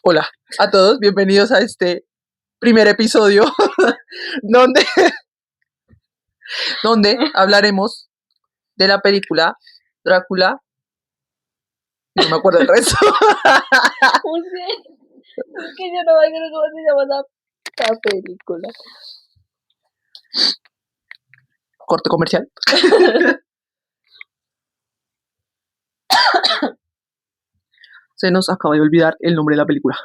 Hola a todos, bienvenidos a este primer episodio donde, donde hablaremos de la película Drácula. No me acuerdo el resto. ¿Cómo es que yo no me acuerdo cómo se llama la película? Corte comercial. Se nos acaba de olvidar el nombre de la película.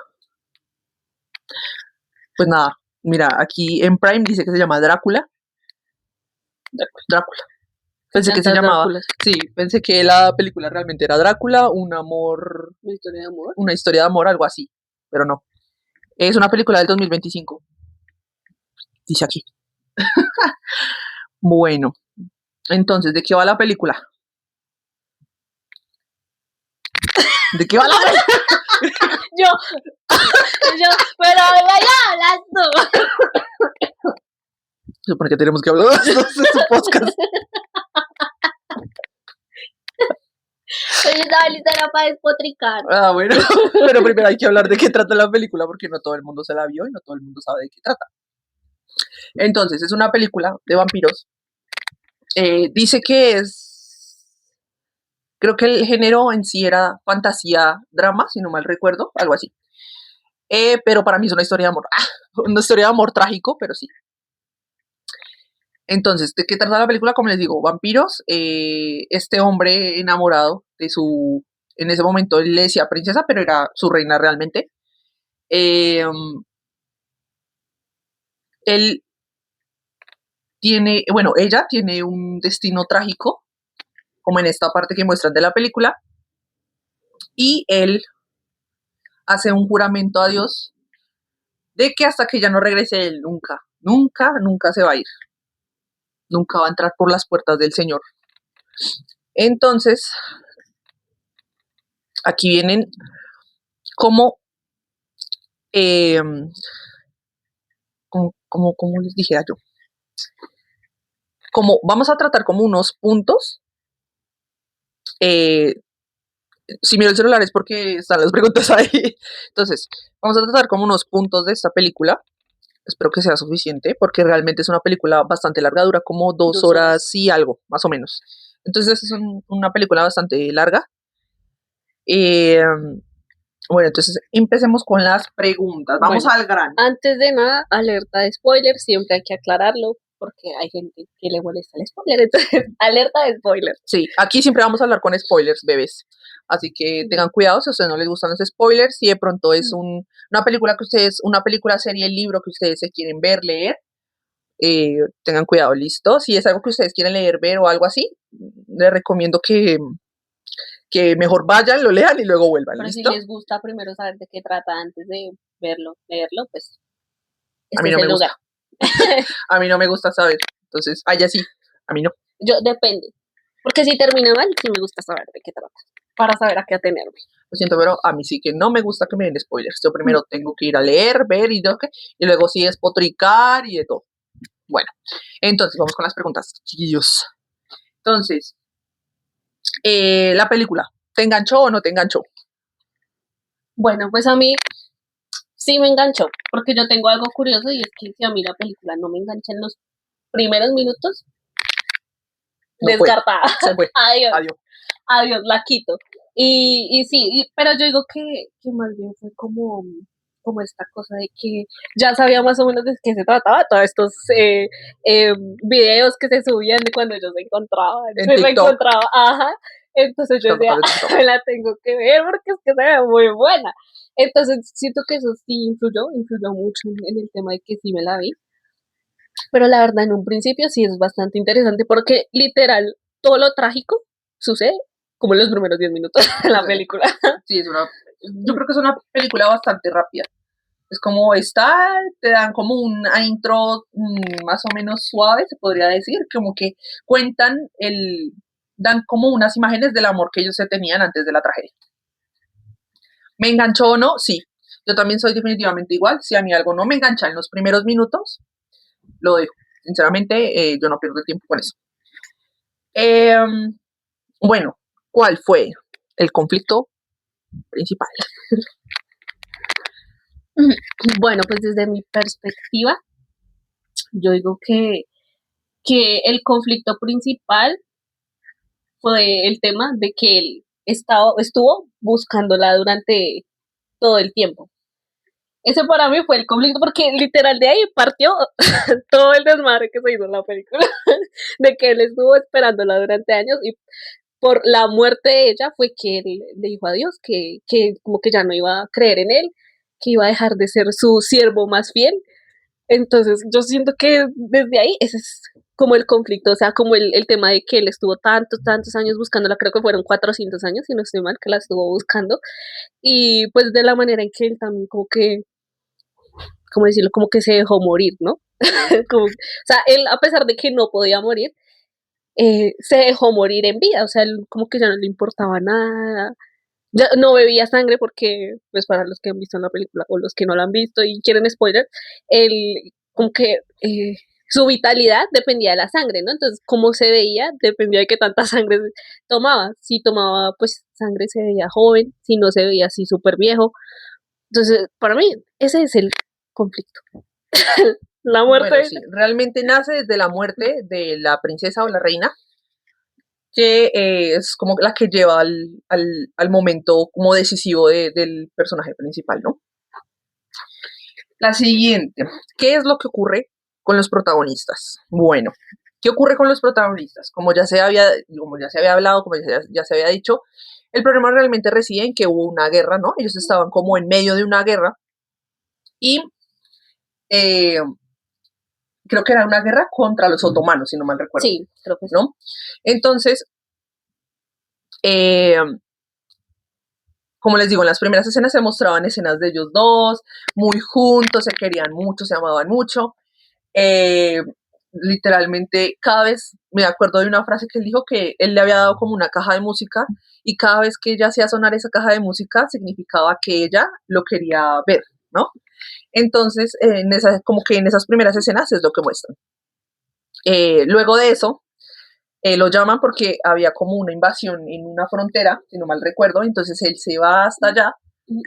Pues nada, mira, aquí en Prime dice que se llama Drácula. Drácula. Pensé que se llamaba. Dráculas. Sí, pensé que la película realmente era Drácula, un amor. ¿Una historia de amor? Una historia de amor, algo así. Pero no. Es una película del 2025. Dice aquí. Bueno, entonces, ¿de qué va la película? ¿De qué va la película? Yo, pero ya hablas tú. Se supone que tenemos que hablar de su podcast. Yo estaba lista para despotricar. Ah, bueno, pero primero hay que hablar de qué trata la película porque no todo el mundo se la vio y no todo el mundo sabe de qué trata. Entonces, es una película de vampiros. Dice que es, creo que el género en sí era fantasía, drama, si no mal recuerdo, algo así. Pero para mí es una historia de amor. Una historia de amor trágico, pero sí. Entonces, ¿de qué trata la película? Como les digo, vampiros. Este hombre enamorado de su, en ese momento él le decía princesa, pero era su reina realmente. Él tiene, bueno, ella tiene un destino trágico, como en esta parte que muestran de la película, y él hace un juramento a Dios de que hasta que ella no regrese, él nunca, nunca, nunca se va a ir, nunca va a entrar por las puertas del Señor. Entonces, aquí vienen como, eh, como les dijera yo, como vamos a tratar como unos puntos. Si miro el celular es porque están las preguntas ahí. Entonces, vamos a tratar como unos puntos de esta película. Espero que sea suficiente porque realmente es una película bastante larga, dura como 2 horas y algo, más o menos. Entonces, es una película bastante larga. Eh, bueno, entonces empecemos con las preguntas. Vamos Bueno, al grano. Antes de nada, alerta de spoiler, siempre hay que aclararlo porque hay gente que le molesta el spoiler, entonces alerta de spoiler. Sí, aquí siempre vamos a hablar con spoilers, bebés. Así que tengan cuidado si a ustedes no les gustan los spoilers, si de pronto es una película que ustedes, una película, serie, libro que ustedes se quieren ver, leer, tengan cuidado, listo. Si es algo que ustedes quieren leer, ver o algo así, les recomiendo que mejor vayan, lo lean y luego vuelvan, Pero ¿listo? si les gusta primero saber de qué trata antes de verlo, leerlo, pues A mí este no es el me lugar. gusta. A mí no me gusta saber. Entonces, ya sí, a mí no. Yo depende, porque si termina mal, sí me gusta saber de qué trata, para saber a qué atenerme. Lo siento, pero a mí sí que no me gusta que me den spoilers. Yo primero tengo que ir a leer, ver y luego sí despotricar y de todo. Bueno, entonces vamos con las preguntas, chiquillos. Entonces, la película, ¿te enganchó o no te enganchó? Bueno, pues a mí sí me enganchó, porque yo tengo algo curioso y es que si a mí la película no me engancha en los primeros minutos, No descartada. Se fue. Adiós. Adiós. Adiós, la quito. Y sí, pero yo digo que más bien fue como esta cosa de que ya sabía más o menos de qué se trataba, todos estos videos que se subían de cuando ellos se encontraban, En se TikTok. reencontraban, ajá. Entonces yo decía, me la tengo que ver porque es que se ve muy buena. Entonces siento que eso sí influyó mucho en el tema de que sí me la vi. Pero la verdad, en un principio sí es bastante interesante porque literal todo lo trágico sucede como en los primeros 10 minutos de la película. Sí, yo creo que es una película bastante rápida. Es como está, te dan como una intro más o menos suave, se podría decir, como que cuentan dan como unas imágenes del amor que ellos se tenían antes de la tragedia. ¿Me enganchó o no? Sí. Yo también soy definitivamente igual. Si a mí algo no me engancha en los primeros minutos, lo dejo. Sinceramente, yo no pierdo el tiempo con eso. Bueno, ¿cuál fue el conflicto principal? Bueno, pues desde mi perspectiva, yo digo que el conflicto principal fue el tema de que él estuvo buscándola durante todo el tiempo. Ese para mí fue el conflicto porque literal de ahí partió todo el desmadre que se hizo en la película, de que él estuvo esperándola durante años y por la muerte de ella fue que él le dijo a Dios que como que ya no iba a creer en él, que iba a dejar de ser su siervo más fiel. Entonces yo siento que desde ahí ese es como el conflicto, o sea, como el tema de que él estuvo tantos años buscándola, creo que fueron 400 años, si no estoy mal, que la estuvo buscando, y pues de la manera en que él también como que, ¿cómo decirlo? Como que se dejó morir, ¿no? Como, o sea, él a pesar de que no podía morir, se dejó morir en vida, o sea, él como que ya no le importaba nada, ya no bebía sangre porque, pues para los que han visto la película o los que no la han visto y quieren spoiler, él como que su vitalidad dependía de la sangre, ¿no? Entonces, cómo se veía dependía de qué tanta sangre tomaba. Si tomaba, pues, sangre se veía joven, si no se veía así súper viejo. Entonces, para mí, ese es el conflicto. La muerte. Bueno, sí, realmente nace desde la muerte de la princesa o la reina, que es como la que lleva al momento como decisivo del personaje principal, ¿no? La siguiente, ¿qué es lo que ocurre con los protagonistas? Bueno, ¿qué ocurre con los protagonistas? Como ya se había hablado, como ya se había dicho, el problema realmente reside en que hubo una guerra, ¿no? Ellos estaban como en medio de una guerra y eh, creo que era una guerra contra los otomanos, si no mal recuerdo. Sí, creo que sí. ¿No? Entonces, eh, como les digo, en las primeras escenas se mostraban escenas de ellos dos, muy juntos, se querían mucho, se amaban mucho. Literalmente, cada vez, me acuerdo de una frase que él dijo que él le había dado como una caja de música y cada vez que ella hacía sonar esa caja de música significaba que ella lo quería ver, ¿no? Entonces, como que en esas primeras escenas es lo que muestran. Luego de eso, lo llaman porque había como una invasión en una frontera, si no mal recuerdo, entonces él se va hasta allá,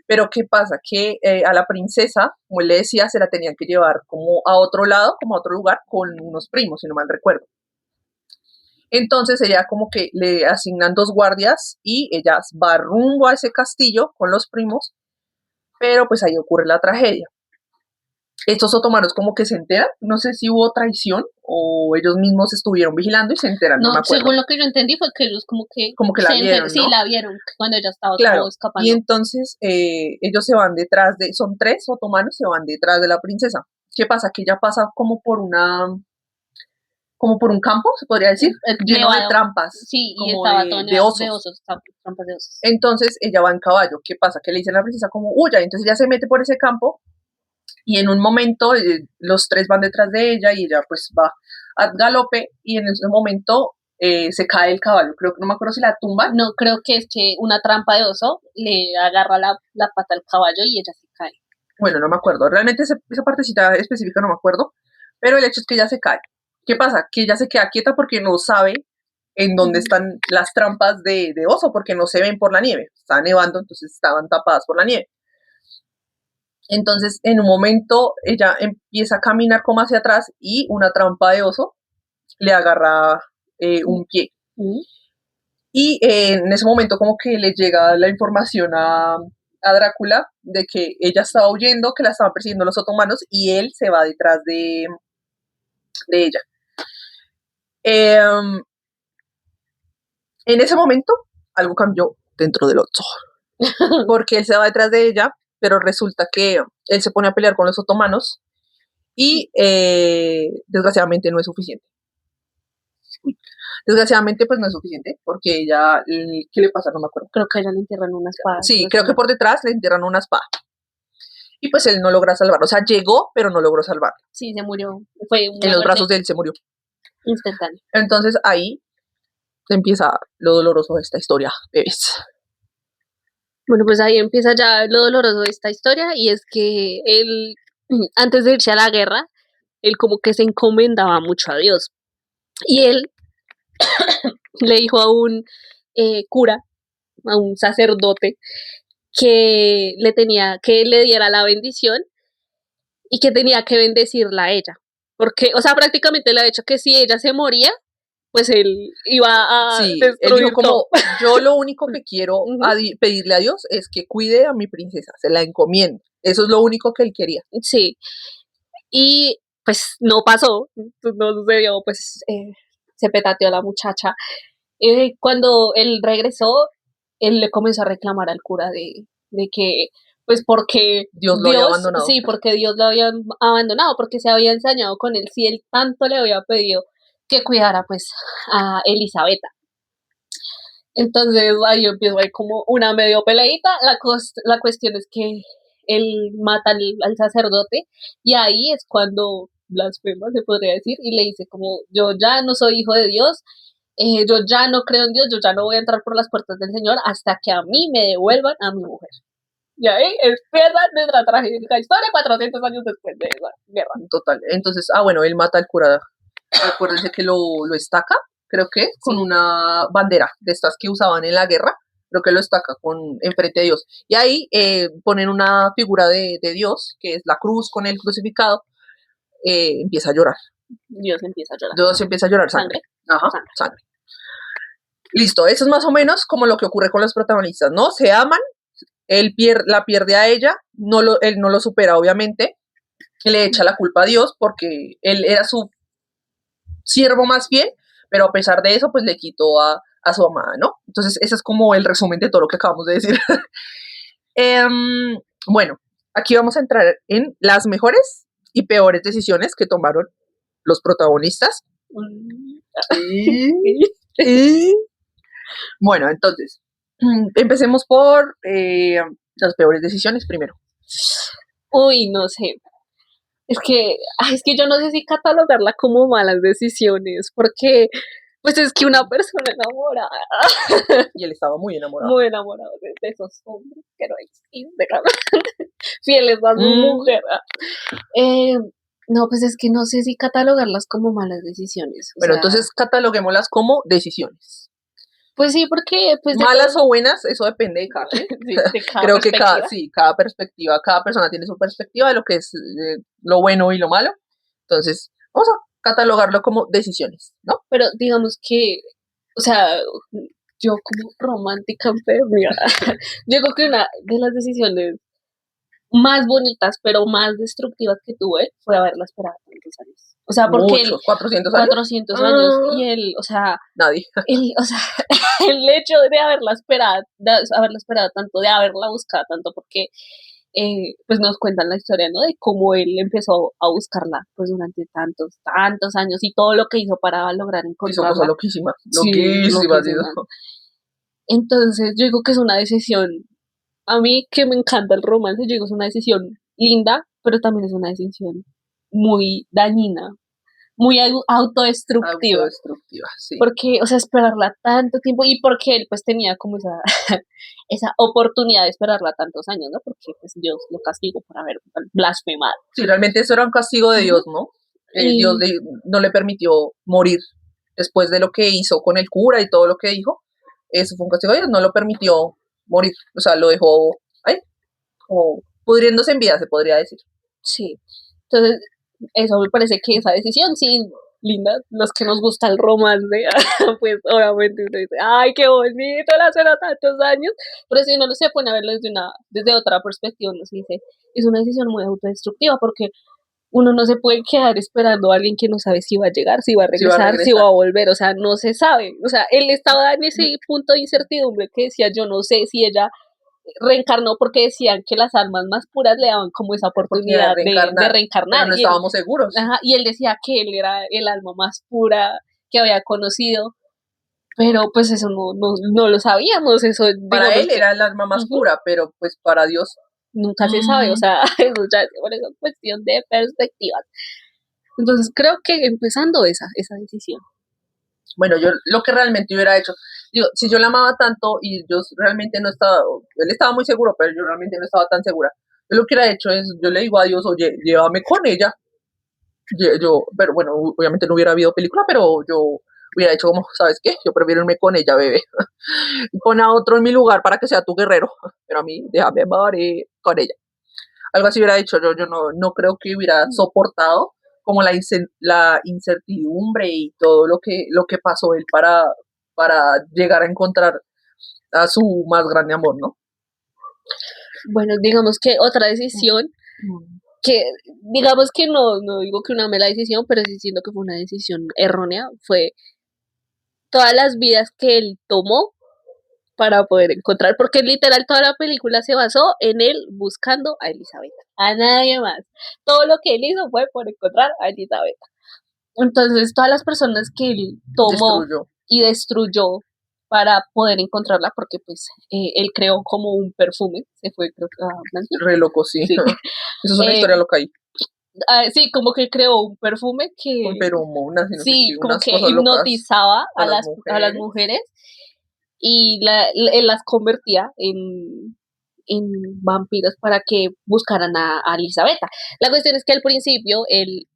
pero ¿qué pasa? Que a la princesa, como él le decía, se la tenían que llevar como a otro lado, como a otro lugar, con unos primos, si no mal recuerdo. Entonces ella como que le asignan 2 guardias y ella va rumbo a ese castillo con los primos, pero pues ahí ocurre la tragedia. Estos otomanos como que se enteran, no sé si hubo traición o ellos mismos estuvieron vigilando y se enteran, no me acuerdo. Según lo que yo entendí fue que ellos como que la vieron, ¿no? Sí, la vieron cuando ella estaba claro, como escapando. Y entonces ellos se van detrás son 3 otomanos, se van detrás de la princesa. ¿Qué pasa? Que ella pasa como por un campo, se podría decir, lleno de trampas. Sí, y estaba todo de osos. Trampas de osos. Entonces ella va en caballo. ¿Qué pasa? Que le dicen a la princesa como huya. Entonces ella se mete por ese campo y en un momento los 3 van detrás de ella y ella pues va a galope y en ese momento se cae el caballo. Creo que no me acuerdo si la tumba. No, creo que es que una trampa de oso le agarra la pata al caballo y ella se cae. Bueno, no me acuerdo. Realmente esa partecita específica no me acuerdo. Pero el hecho es que ella se cae. ¿Qué pasa? Que ella se queda quieta porque no sabe en dónde están las trampas de oso, porque no se ven por la nieve. Está nevando, entonces estaban tapadas por la nieve. Entonces, en un momento, ella empieza a caminar como hacia atrás y una trampa de oso le agarra un pie. Y en ese momento como que le llega la información a Drácula de que ella estaba huyendo, que la estaban persiguiendo los otomanos y él se va detrás de ella. En ese momento algo cambió dentro del oso, porque él se va detrás de ella, pero resulta que él se pone a pelear con los otomanos y desgraciadamente no es suficiente. Desgraciadamente pues no es suficiente porque ella, ¿qué le pasa? No me acuerdo. Creo que a ella le entierran una espada. Sí, creo que por detrás le entierran una espada. Y pues él no logra salvarlo, o sea, llegó pero no logró salvarlo. Sí, se murió. En los brazos de él se murió. Instantáneo. Entonces ahí empieza lo doloroso de esta historia, bebés. Bueno, pues ahí empieza ya lo doloroso de esta historia y es que él, antes de irse a la guerra, él como que se encomendaba mucho a Dios. Y él le dijo a un cura, a un sacerdote, que le diera la bendición y que tenía que bendecirla a ella. Porque, o sea, prácticamente le ha dicho que si ella se moría, pues él iba a Sí, él destruir dijo todo. como, yo lo único que quiero Ujú. pedirle a Dios es que cuide a mi princesa, se la encomiendo. Eso es lo único que él quería. Sí, y pues no pasó, no sucedió, pues se petateó la muchacha. Cuando él regresó, él le comenzó a reclamar al cura de que, pues porque Dios lo había Dios, abandonado. sí, porque Dios lo había abandonado, porque se había ensañado con él, si él tanto le había pedido que cuidara pues a Elisabetta. Entonces ahí empiezo ahí como una medio peleita, la cuestión es que él mata al sacerdote y ahí es cuando blasfema, se podría decir, y le dice como yo ya no soy hijo de Dios, yo ya no creo en Dios, yo ya no voy a entrar por las puertas del Señor hasta que a mí me devuelvan a mi mujer. Y ahí empieza nuestra trágica historia 400 años después de esa guerra. Total. Entonces, bueno, él mata al cura. Acuérdense que lo estaca, creo que, con Sí. una bandera de estas que usaban en la guerra. Creo que lo estaca enfrente de Dios. Y ahí ponen una figura de Dios, que es la cruz con el crucificado. Empieza a llorar. Dios empieza a llorar. Dios empieza a llorar sangre. Ajá, sangre. Listo, eso es más o menos como lo que ocurre con los protagonistas, ¿no? Se aman, él la pierde a ella, él no lo supera, obviamente, le echa la culpa a Dios porque él era su siervo más fiel, pero a pesar de eso, pues le quitó a su amada, ¿no? Entonces, ese es como el resumen de todo lo que acabamos de decir. Bueno, aquí vamos a entrar en las mejores y peores decisiones que tomaron los protagonistas. Bueno, entonces, empecemos por las peores decisiones primero. Uy, no sé. Es que yo no sé si catalogarla como malas decisiones, porque pues es que una persona enamorada. Y él estaba muy enamorado. Muy enamorado de esos hombres que no existen, fieles a su mujer. No, pues es que no sé si catalogarlas como malas decisiones. Bueno, entonces cataloguémoslas como decisiones. Pues sí, porque pues malas o buenas, eso depende de cada quien. Sí, de cada Creo que perspectiva. cada persona tiene su perspectiva de lo que es lo bueno y lo malo. Entonces, vamos a catalogarlo como decisiones, ¿no? Pero digamos que, o sea, yo como romántica enferma, yo creo que una de las decisiones más bonitas, pero más destructivas que tuve fue haberla esperado tantos años. O sea, porque muchos, 400 años. 400 años y él, o sea, nadie. O sea, el hecho de haberla esperado tanto, de haberla buscado tanto, porque pues nos cuentan la historia, ¿no? De cómo él empezó a buscarla, pues durante tantos años y todo lo que hizo para lograr encontrarla. Hizo cosas loquísimas. Sí, Loquísimas. Entonces, yo digo que es una decisión, a mí que me encanta el romance, yo digo es una decisión linda, pero también es una decisión muy dañina, muy autodestructiva. Sí. Porque, o sea, esperarla tanto tiempo y porque él pues tenía como esa, esa oportunidad de esperarla tantos años, ¿no? Porque pues Dios lo castigó por haber blasfemado. Sí, realmente eso era un castigo de Dios, ¿no? Dios no le permitió morir después de lo que hizo con el cura y todo lo que dijo. Eso fue un castigo de Dios, no lo permitió morir. O sea, lo dejó ahí, como pudriéndose en vida, se podría decir. Sí. Entonces, eso me parece que esa decisión, sí, linda, los que nos gusta el romance, pues obviamente uno dice, ay, qué bonito, la espera tantos años, pero si uno no se pone a verlo desde otra perspectiva, uno se dice, es una decisión muy autodestructiva, porque uno no se puede quedar esperando a alguien que no sabe si va a llegar, si va a regresar, si va a volver, o sea, no se sabe, o sea, él estaba en ese punto de incertidumbre que decía, yo no sé si ella reencarnó porque decían que las almas más puras le daban como esa oportunidad de reencarnar. Pero no estábamos seguros. Y él decía que él era el alma más pura que había conocido, pero pues eso no lo sabíamos. Eso, para él era el alma más pura, pero pues para Dios nunca se sabe, o sea, eso ya es cuestión de perspectivas. Entonces creo que empezando esa decisión. Bueno, yo lo que realmente hubiera hecho, si yo la amaba tanto y yo realmente no estaba, él estaba muy seguro, pero yo realmente no estaba tan segura, yo lo que hubiera hecho es, yo le digo a Dios, oye, llévame con ella, pero bueno, obviamente no hubiera habido película, pero yo hubiera hecho como, ¿sabes qué? Yo prefiero irme con ella, bebé. Pon a otro en mi lugar para que sea tu guerrero, pero a mí déjame morir con ella. algo así hubiera dicho yo no creo que hubiera soportado como la incertidumbre y todo lo que pasó él para llegar a encontrar a su más grande amor, ¿no? Bueno, digamos que otra decisión que, digamos que no digo que una mala decisión, pero sí siento que fue una decisión errónea, fue todas las vidas que él tomó para poder encontrar, porque literal toda la película se basó en él buscando a Elizabeth, a nadie más. Todo lo que él hizo fue por encontrar a Elizabeth. Entonces, todas las personas que él tomó y destruyó para poder encontrarla, porque pues él creó como un perfume, se fue creo que a re loco, sí. Eso es una historia loca ahí. Sí, como que creó un perfume que con feromonas, no sí, sé qué, como unas que cosas locas hipnotizaba a las mujeres y él las convertía en vampiros para que buscaran a Elisabetta. La cuestión es que al principio él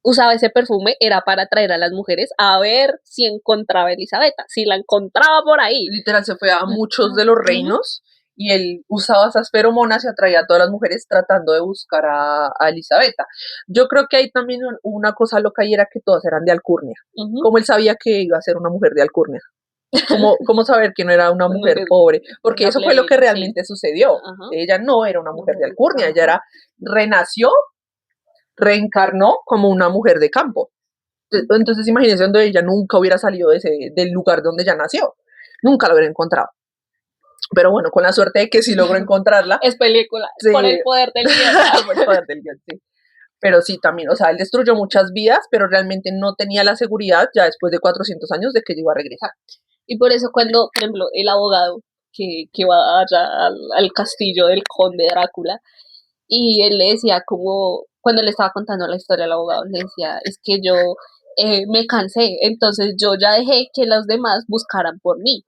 usaba ese perfume era para atraer a las mujeres a ver si encontraba a Elisabetta, si la encontraba por ahí. Literal, se fue a muchos de los reinos y él usaba esas feromonas y atraía a todas las mujeres tratando de buscar a Elisabetta. Yo creo que hay también una cosa loca y era que todas eran de alcurnia. Como él sabía que iba a ser una mujer de alcurnia. ¿Cómo saber que no era una mujer pobre? Porque eso fue lo que realmente sucedió. Ella no era una mujer de alcurnia, ella renació, reencarnó como una mujer de campo. Entonces imagínense donde ella nunca hubiera salido del lugar donde ella nació. Nunca la hubiera encontrado. Pero bueno, con la suerte de que sí logró encontrarla. Es película, sí. Por el poder del guión. Por el poder del guión, sí. Pero sí, también, o sea, él destruyó muchas vidas, pero realmente no tenía la seguridad ya después de 400 años de que iba a regresar. Y por eso cuando, por ejemplo, el abogado que va allá al castillo del conde Drácula, y él le decía como, cuando le estaba contando la historia al abogado, le decía, es que yo me cansé, entonces yo ya dejé que los demás buscaran por mí.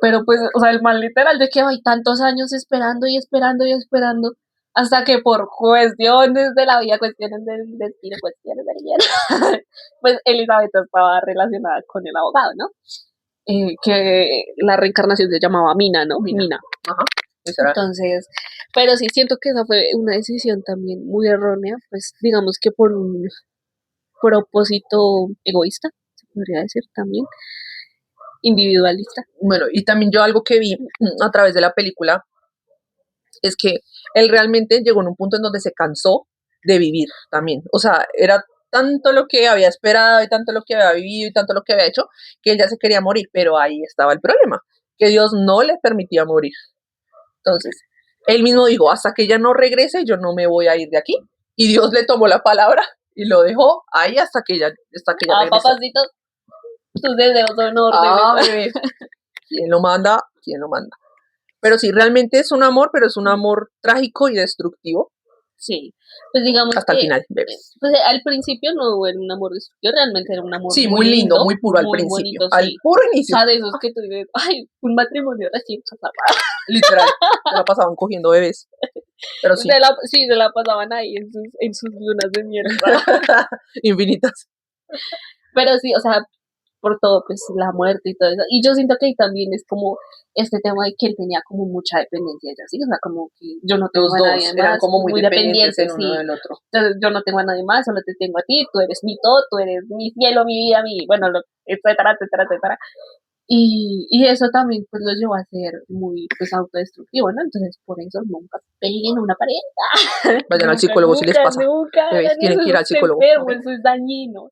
Pero pues, o sea, el mal literal de que hay tantos años esperando y esperando y esperando, hasta que por cuestiones de la vida, cuestiones del destino, cuestiones del guión, pues Elizabeth estaba relacionada con el abogado, ¿no? Que la reencarnación se llamaba Mina, ¿no? Mina. Ajá. Entonces, pero sí siento que esa fue una decisión también muy errónea, pues digamos que por un propósito egoísta, se podría decir también, individualista. Bueno, y también yo algo que vi a través de la película es que él realmente llegó en un punto en donde se cansó de vivir también. O sea, era tanto lo que había esperado y tanto lo que había vivido y tanto lo que había hecho que él ya se quería morir, pero ahí estaba el problema, que Dios no le permitía morir. Entonces, él mismo dijo, hasta que ella no regrese, yo no me voy a ir de aquí. Y Dios le tomó la palabra y lo dejó ahí hasta que ella regresó. Papacito, tus deseos son órdenes. ¿Quién lo manda? ¿Quién lo manda? Pero sí, realmente es un amor, pero es un amor trágico y destructivo. Sí, pues digamos hasta el final, bebés. Pues al principio no era un amor destructivo, realmente era un amor muy lindo, muy puro al principio, bonito, al sí. Puro inicio. O sea, de esos que tú dices, ay, un matrimonio recién casado. Literal, se la pasaban cogiendo bebés. Pero sí. Se la pasaban ahí en sus lunas de mierda. Infinitas. Pero sí, o sea, por todo, pues la muerte y todo eso. Y yo siento que ahí también es como este tema de que él tenía como mucha dependencia, ya sí, o sea, como que yo no tengo a nadie más. Eran como muy dependientes el uno del otro. Entonces yo no tengo a nadie más, solo te tengo a ti, tú eres mi todo, tú eres mi cielo, mi vida, bueno, etcétera, etcétera, etcétera. Y eso también pues lo llevó a ser muy pues autodestructivo, ¿no? Entonces por eso nunca peguen a una pareja. Vayan al psicólogo si les pasa. Tienen que ir al psicólogo. Eso es dañino.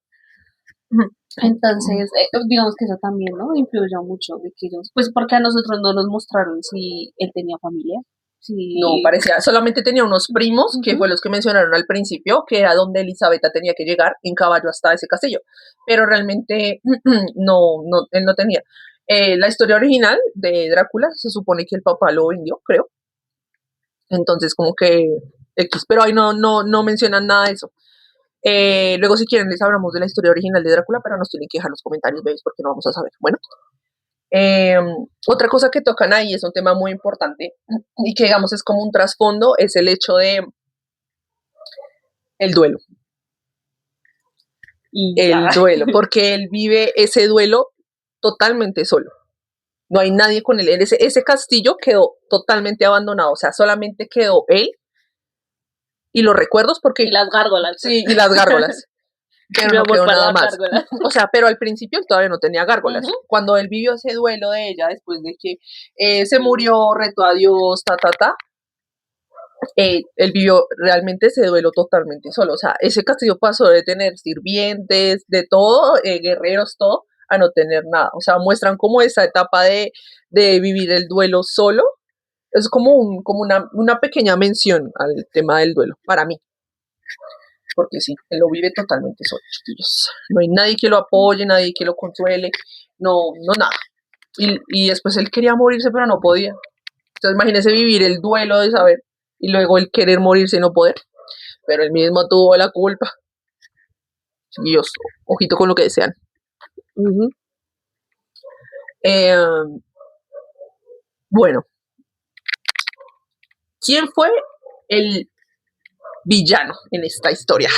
Entonces, digamos que eso también, ¿no? Influyó mucho de que ellos, pues porque a nosotros no nos mostraron si él tenía familia. Si... No, parecía, solamente tenía unos primos, que fue los que mencionaron al principio, que era donde Elisabetta tenía que llegar en caballo hasta ese castillo, pero realmente él no tenía. La historia original de Drácula se supone que el papá lo vendió, creo. Entonces, como que X, pero ahí no mencionan nada de eso. Luego, si quieren, les hablamos de la historia original de Drácula, pero nos tienen que dejar los comentarios, ¿veis? Porque no vamos a saber. Bueno, otra cosa que tocan ahí es un tema muy importante y que, digamos, es como un trasfondo, es el hecho de el duelo. El duelo, porque él vive ese duelo totalmente solo. No hay nadie con él. Ese castillo quedó totalmente abandonado, o sea, solamente quedó él y los recuerdos porque... Y las gárgolas. Sí, y las gárgolas. Pero no quedó nada más. O sea, pero al principio él todavía no tenía gárgolas. Cuando él vivió ese duelo de ella, después de que se murió, retó a Dios, él vivió realmente ese duelo totalmente solo. O sea, ese castillo pasó de tener sirvientes, de todo, guerreros, todo, a no tener nada. O sea, muestran como esa etapa de vivir el duelo solo. Es como una pequeña mención al tema del duelo, para mí. Porque sí, él lo vive totalmente solo, chiquillos. No hay nadie que lo apoye, nadie que lo consuele, no nada. Y después él quería morirse, pero no podía. Entonces imagínese vivir el duelo de saber y luego el querer morirse y no poder. Pero él mismo tuvo la culpa. Chiquillos, ojito con lo que desean. Bueno. ¿Quién fue el villano en esta historia?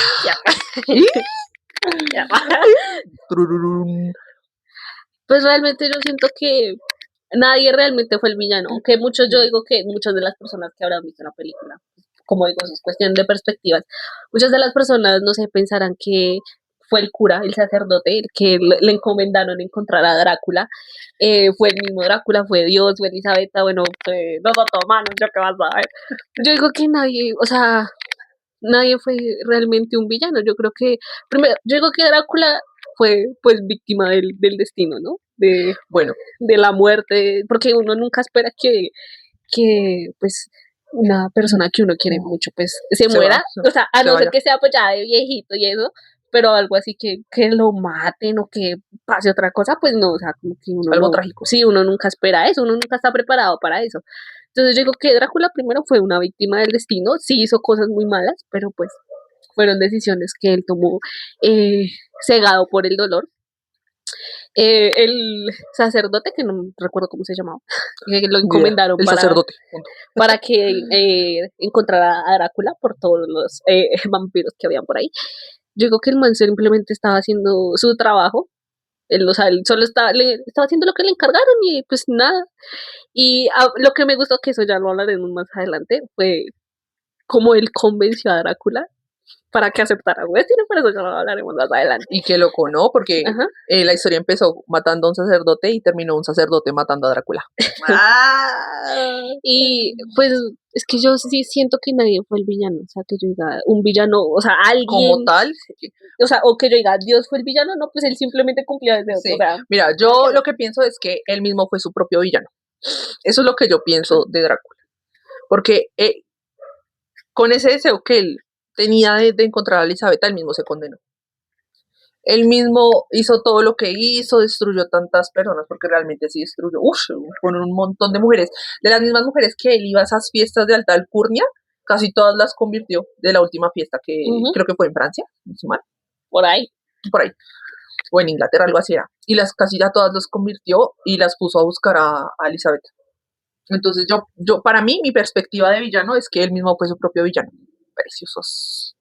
Pues realmente yo siento que nadie realmente fue el villano, aunque yo digo que muchas de las personas que habrán visto la película, como digo, eso es cuestión de perspectivas, muchas de las personas, no sé, pensarán que fue el cura, el sacerdote, el que le encomendaron encontrar a Drácula, fue el mismo Drácula, fue Dios, fue Elisabetta, bueno, fue los otomanos, yo qué vas a ver. Yo digo que nadie, o sea, nadie fue realmente un villano. Yo creo que, primero, yo digo que Drácula fue pues víctima del destino, ¿no? De la muerte, porque uno nunca espera que pues una persona que uno quiere mucho pues se muera, o sea, a no ser que sea pues ya de viejito y eso, pero algo así que lo maten o que pase otra cosa, pues no, o sea, como que uno algo trágico. Sí, uno nunca espera eso, uno nunca está preparado para eso. Entonces yo digo que Drácula primero fue una víctima del destino, sí hizo cosas muy malas, pero pues fueron decisiones que él tomó cegado por el dolor. El sacerdote, que no recuerdo cómo se llamaba, que lo encomendaron para que encontrara a Drácula por todos los vampiros que habían por ahí. Yo digo que el man simplemente estaba haciendo su trabajo. Él solo estaba haciendo lo que le encargaron y pues nada. Y lo que me gustó, que eso ya lo hablaremos más adelante, fue cómo él convenció a Drácula para que aceptara un destino, pero eso ya lo hablaremos más adelante. Y qué loco, ¿no? Porque la historia empezó matando a un sacerdote y terminó un sacerdote matando a Drácula. Y pues es que yo sí siento que nadie fue el villano, o sea, que yo diga un villano, o sea, alguien como tal, o sea, o que yo diga Dios fue el villano, no, pues él simplemente cumplió desde sí. O sea, mira, yo lo que pienso es que él mismo fue su propio villano. Eso es lo que yo pienso de Drácula. Porque con ese deseo que él tenía de encontrar a Elisabetta, él mismo se condenó. Él mismo hizo todo lo que hizo, destruyó tantas personas, porque realmente sí destruyó, con un montón de mujeres. De las mismas mujeres que él iba a esas fiestas de alta alcurnia, casi todas las convirtió de la última fiesta que creo que fue en Francia, no sé mal. Por ahí. O en Inglaterra, algo así era. Y casi ya todas las convirtió y las puso a buscar a Elisabetta. Entonces yo, para mí, mi perspectiva de villano es que él mismo fue su propio villano. Preciosos.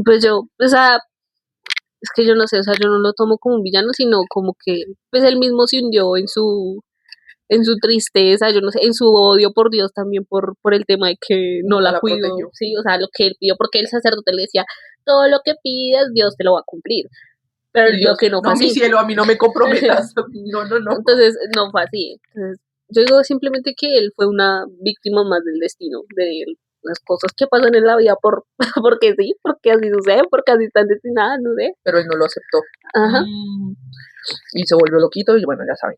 Pues yo, o sea, es que yo no sé, o sea, yo no lo tomo como un villano, sino como que, pues él mismo se hundió en su tristeza, yo no sé, en su odio por Dios también por el tema de que no la cuidó, protegió. Sí, o sea, lo que él pidió, porque el sacerdote le decía, todo lo que pidas, Dios te lo va a cumplir. Pero Dios, que no fue así. Mi cielo, a mí no me comprometas. No. Entonces, no fue así. Entonces, yo digo simplemente que él fue una víctima más del destino, de las cosas que pasan en la vida porque sí, porque así sucede, porque así están destinadas, no sé. Pero él no lo aceptó. Ajá. Y se volvió loquito y bueno, ya saben.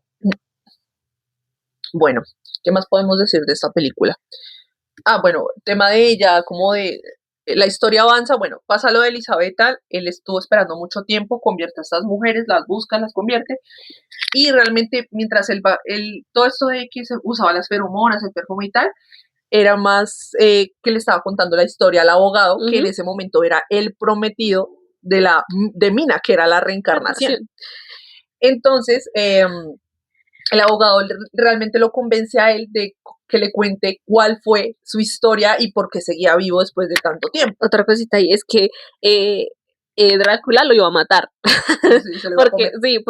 Bueno, ¿qué más podemos decir de esta película? Bueno, tema de ella, como de la historia avanza, bueno, pasa lo de Elisabetta, él estuvo esperando mucho tiempo, convierte a estas mujeres, las busca, las convierte, y realmente mientras todo esto de que se usaba las feromonas, el perfume y tal, era más que le estaba contando la historia al abogado, que en ese momento era el prometido de Mina, que era la reencarnación. Entonces, el abogado realmente lo convence a él de que le cuente cuál fue su historia y por qué seguía vivo después de tanto tiempo. Otra cosita ahí es que Drácula lo iba a matar.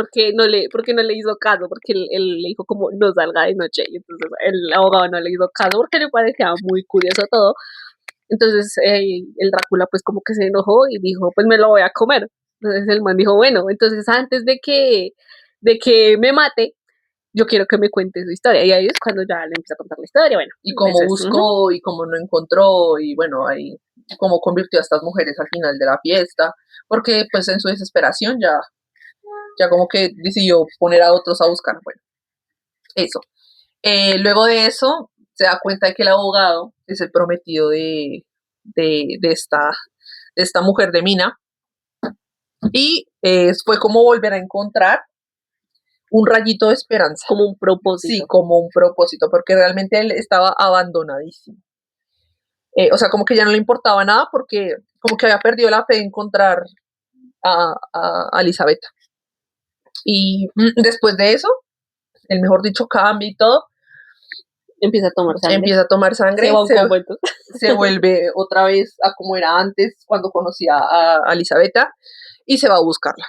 Porque no le hizo caso, porque él le dijo como no salga de noche, y entonces el abogado no le hizo caso porque le parecía muy curioso todo. Entonces el Drácula pues como que se enojó y dijo, pues me lo voy a comer. Entonces el man dijo, bueno, entonces antes de que me mate, yo quiero que me cuente su historia. Y ahí es cuando ya le empieza a contar la historia, bueno. Y cómo eso es, buscó y cómo no encontró y bueno, ahí cómo convirtió a estas mujeres al final de la fiesta, porque pues en su desesperación ya como que decidió poner a otros a buscar, bueno, eso. Luego de eso se da cuenta de que el abogado es el prometido de esta mujer de Mina y fue como volver a encontrar un rayito de esperanza. como un propósito. Sí, como un propósito, porque realmente él estaba abandonadísimo. O sea, como que ya no le importaba nada porque como que había perdido la fe de encontrar a Elizabeth. Y después de eso, el mejor dicho, cambia y todo. Empieza a tomar sangre. Empieza a tomar sangre. Se va a un convento. Se vuelve otra vez a como era antes, cuando conocía a Elizabeth, y se va a buscarla.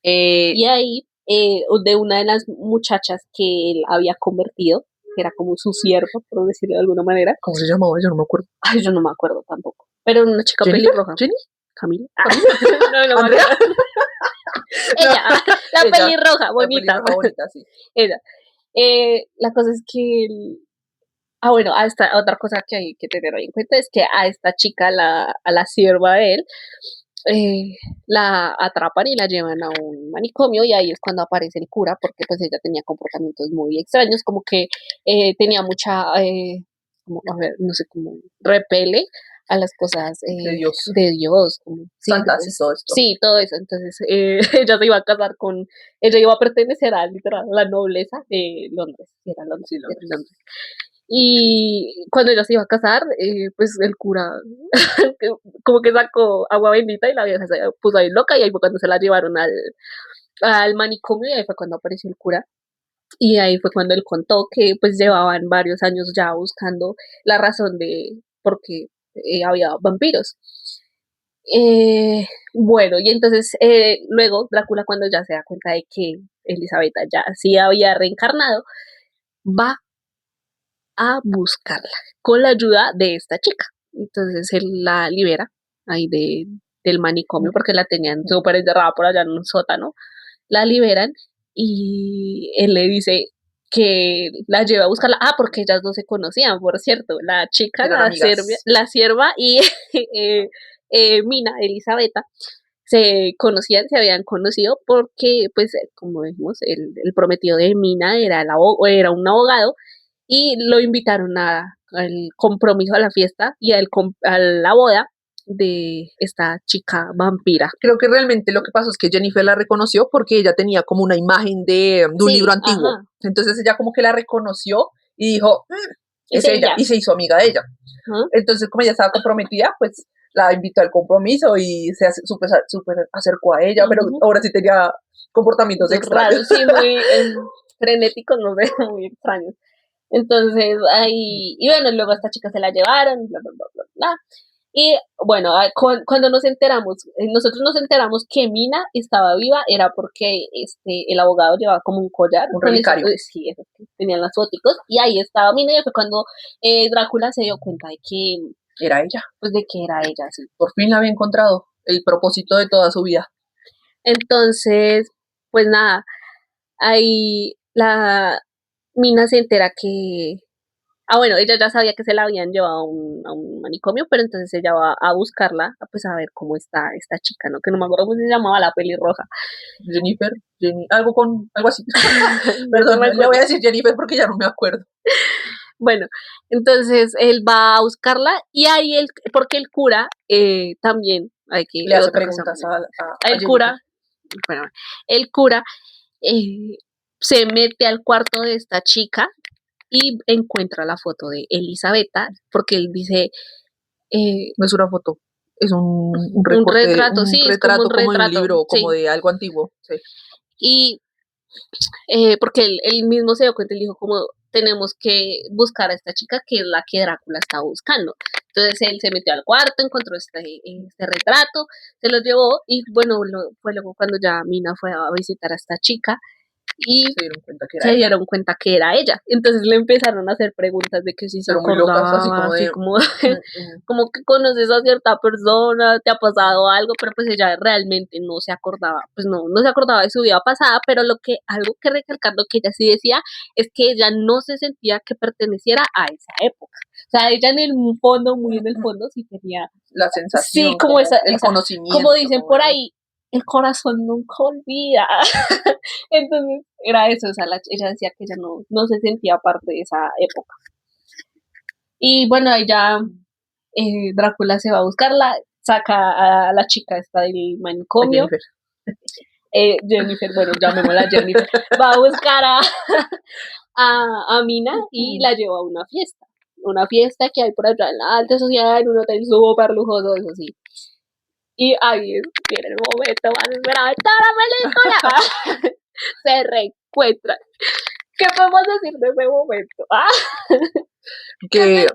Y ahí, de una de las muchachas que él había convertido, que era como su sierva, por decirlo de alguna manera. ¿Cómo se llamaba? Yo no me acuerdo. Ay, yo no me acuerdo tampoco. Pero una chica ¿Jennifer? pelirroja. ¿Jenny? ¿Camila? No me acuerdo. Ella, la pelirroja, bonita. La pelirroja bonita, sí. Ella. La cosa es que bueno, otra cosa que hay que tener en cuenta es que a esta chica, a la sierva de él, la atrapan y la llevan a un manicomio y ahí es cuando aparece el cura porque pues ella tenía comportamientos muy extraños, como que tenía mucha, como, a ver, no sé, como repele a las cosas de Dios, como, sí, santas y todo esto. Sí, todo eso. Entonces ella se iba a casar ella iba a pertenecer a literal la nobleza de Londres, era Londres, sí, Londres. Y cuando ella se iba a casar, pues el cura como que sacó agua bendita y la vieja se puso ahí loca y ahí fue cuando se la llevaron al manicomio y ahí fue cuando apareció el cura. Y ahí fue cuando él contó que pues llevaban varios años ya buscando la razón de por qué había vampiros. Bueno, y entonces luego Drácula cuando ya se da cuenta de que Elizabeth ya sí había reencarnado, va a buscarla con la ayuda de esta chica. Entonces él la libera ahí del manicomio porque la tenían súper encerrada por allá en un sótano. La liberan y él le dice que la lleva a buscarla. Porque ellas dos se conocían, por cierto. La chica, la sierva y Mina, Elizabeth, se conocían, se habían conocido porque, pues, como dijimos, el prometido de Mina era un abogado y lo invitaron al compromiso, a la fiesta y a la boda de esta chica vampira. Creo que realmente lo que pasó es que Jennifer la reconoció porque ella tenía como una imagen de un libro antiguo. Ajá. Entonces ella como que la reconoció y dijo, es ella, y se hizo amiga de ella. Entonces como ella estaba comprometida, pues la invitó al compromiso y se súper acercó a ella, pero ahora sí tenía comportamientos extraños. Sí, muy frenéticos, no sé, muy extraños. Entonces, ahí, y bueno, luego a esta chica se la llevaron, bla, bla, bla, bla, bla. Y bueno, cuando nosotros nos enteramos que Mina estaba viva, era porque el abogado llevaba como un collar. Un relicario. Sí, tenían las fotos, y ahí estaba Mina, y fue cuando Drácula se dio cuenta de que era ella. Pues de que era ella, sí. Por fin la había encontrado, el propósito de toda su vida. Entonces, pues nada, ahí la Mina se entera que bueno, ella ya sabía que se la habían llevado a un manicomio, pero entonces ella va a buscarla, pues a ver cómo está esta chica, ¿no? Que no me acuerdo cómo se llamaba, la pelirroja. Jennifer, algo así. Perdón, le voy a decir Jennifer porque ya no me acuerdo. Bueno, entonces él va a buscarla y ahí porque el cura también hay que le hace preguntas el cura, bueno, el cura se mete al cuarto de esta chica y encuentra la foto de Elizabeth, porque él dice no es una foto, es un retrato, sí, un retrato como de un libro, como de algo antiguo, sí. Y porque él mismo se dio cuenta y dijo como tenemos que buscar a esta chica que es la que Drácula está buscando. Entonces él se metió al cuarto, encontró este retrato, se lo llevó y bueno, fue luego cuando ya Mina fue a visitar a esta chica y se dieron cuenta que era se ella. dieron cuenta que era ella. Entonces le empezaron a hacer preguntas de que si se Pero muy locas, acordaba, así como así de... como, como que conoces a cierta persona, te ha pasado algo, pero pues ella realmente no se acordaba, pues no se acordaba de su vida pasada, pero algo que recalcar, lo que ella sí decía, es que ella no se sentía que perteneciera a esa época. O sea, ella en el fondo, muy en el fondo, sí tenía, la sensación, sí, como esa, el o sea, conocimiento. como dicen como por de- ahí, el corazón nunca olvida. Entonces, era eso, o sea, ella decía que ella no se sentía parte de esa época. Y bueno, ahí ya Drácula se va a buscarla, saca a la chica esta del a manicomio. Jennifer. Jennifer, bueno, llamémosla Jennifer, va a buscar a Mina y la lleva a una fiesta que hay por allá en la alta sociedad, en un hotel súper lujoso, eso sí. Y ahí viene el momento más esperado de toda la película. Se reencuentran. ¿Qué podemos decir de ese momento? Que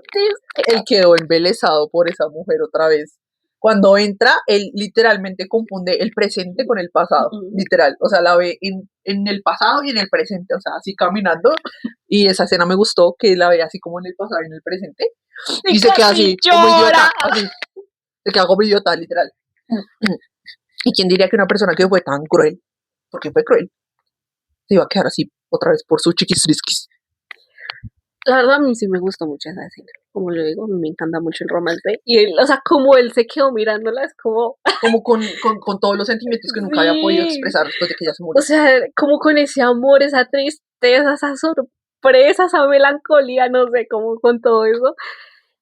él quedó embelesado por esa mujer otra vez. Cuando entra, él literalmente confunde el presente con el pasado, literal. O sea, la ve en el pasado y en el presente, o sea, así caminando. Y esa escena me gustó, que la ve así como en el pasado y en el presente. Y se queda así, como idiota, así. Se queda como idiota, literal. ¿Y quién diría que una persona que fue tan cruel, porque fue cruel, se iba a quedar así otra vez por sus chiquisrisquis? La verdad, a mí sí me gustó mucho esa escena. Como lo digo, a mí me encanta mucho el romance. Y él, o sea, como él se quedó mirándola, es como... Como con todos los sentimientos que nunca había podido expresar después de que ella se murió. O sea, como con ese amor, esa tristeza, esa sorpresa, esa melancolía, no sé, como con todo eso.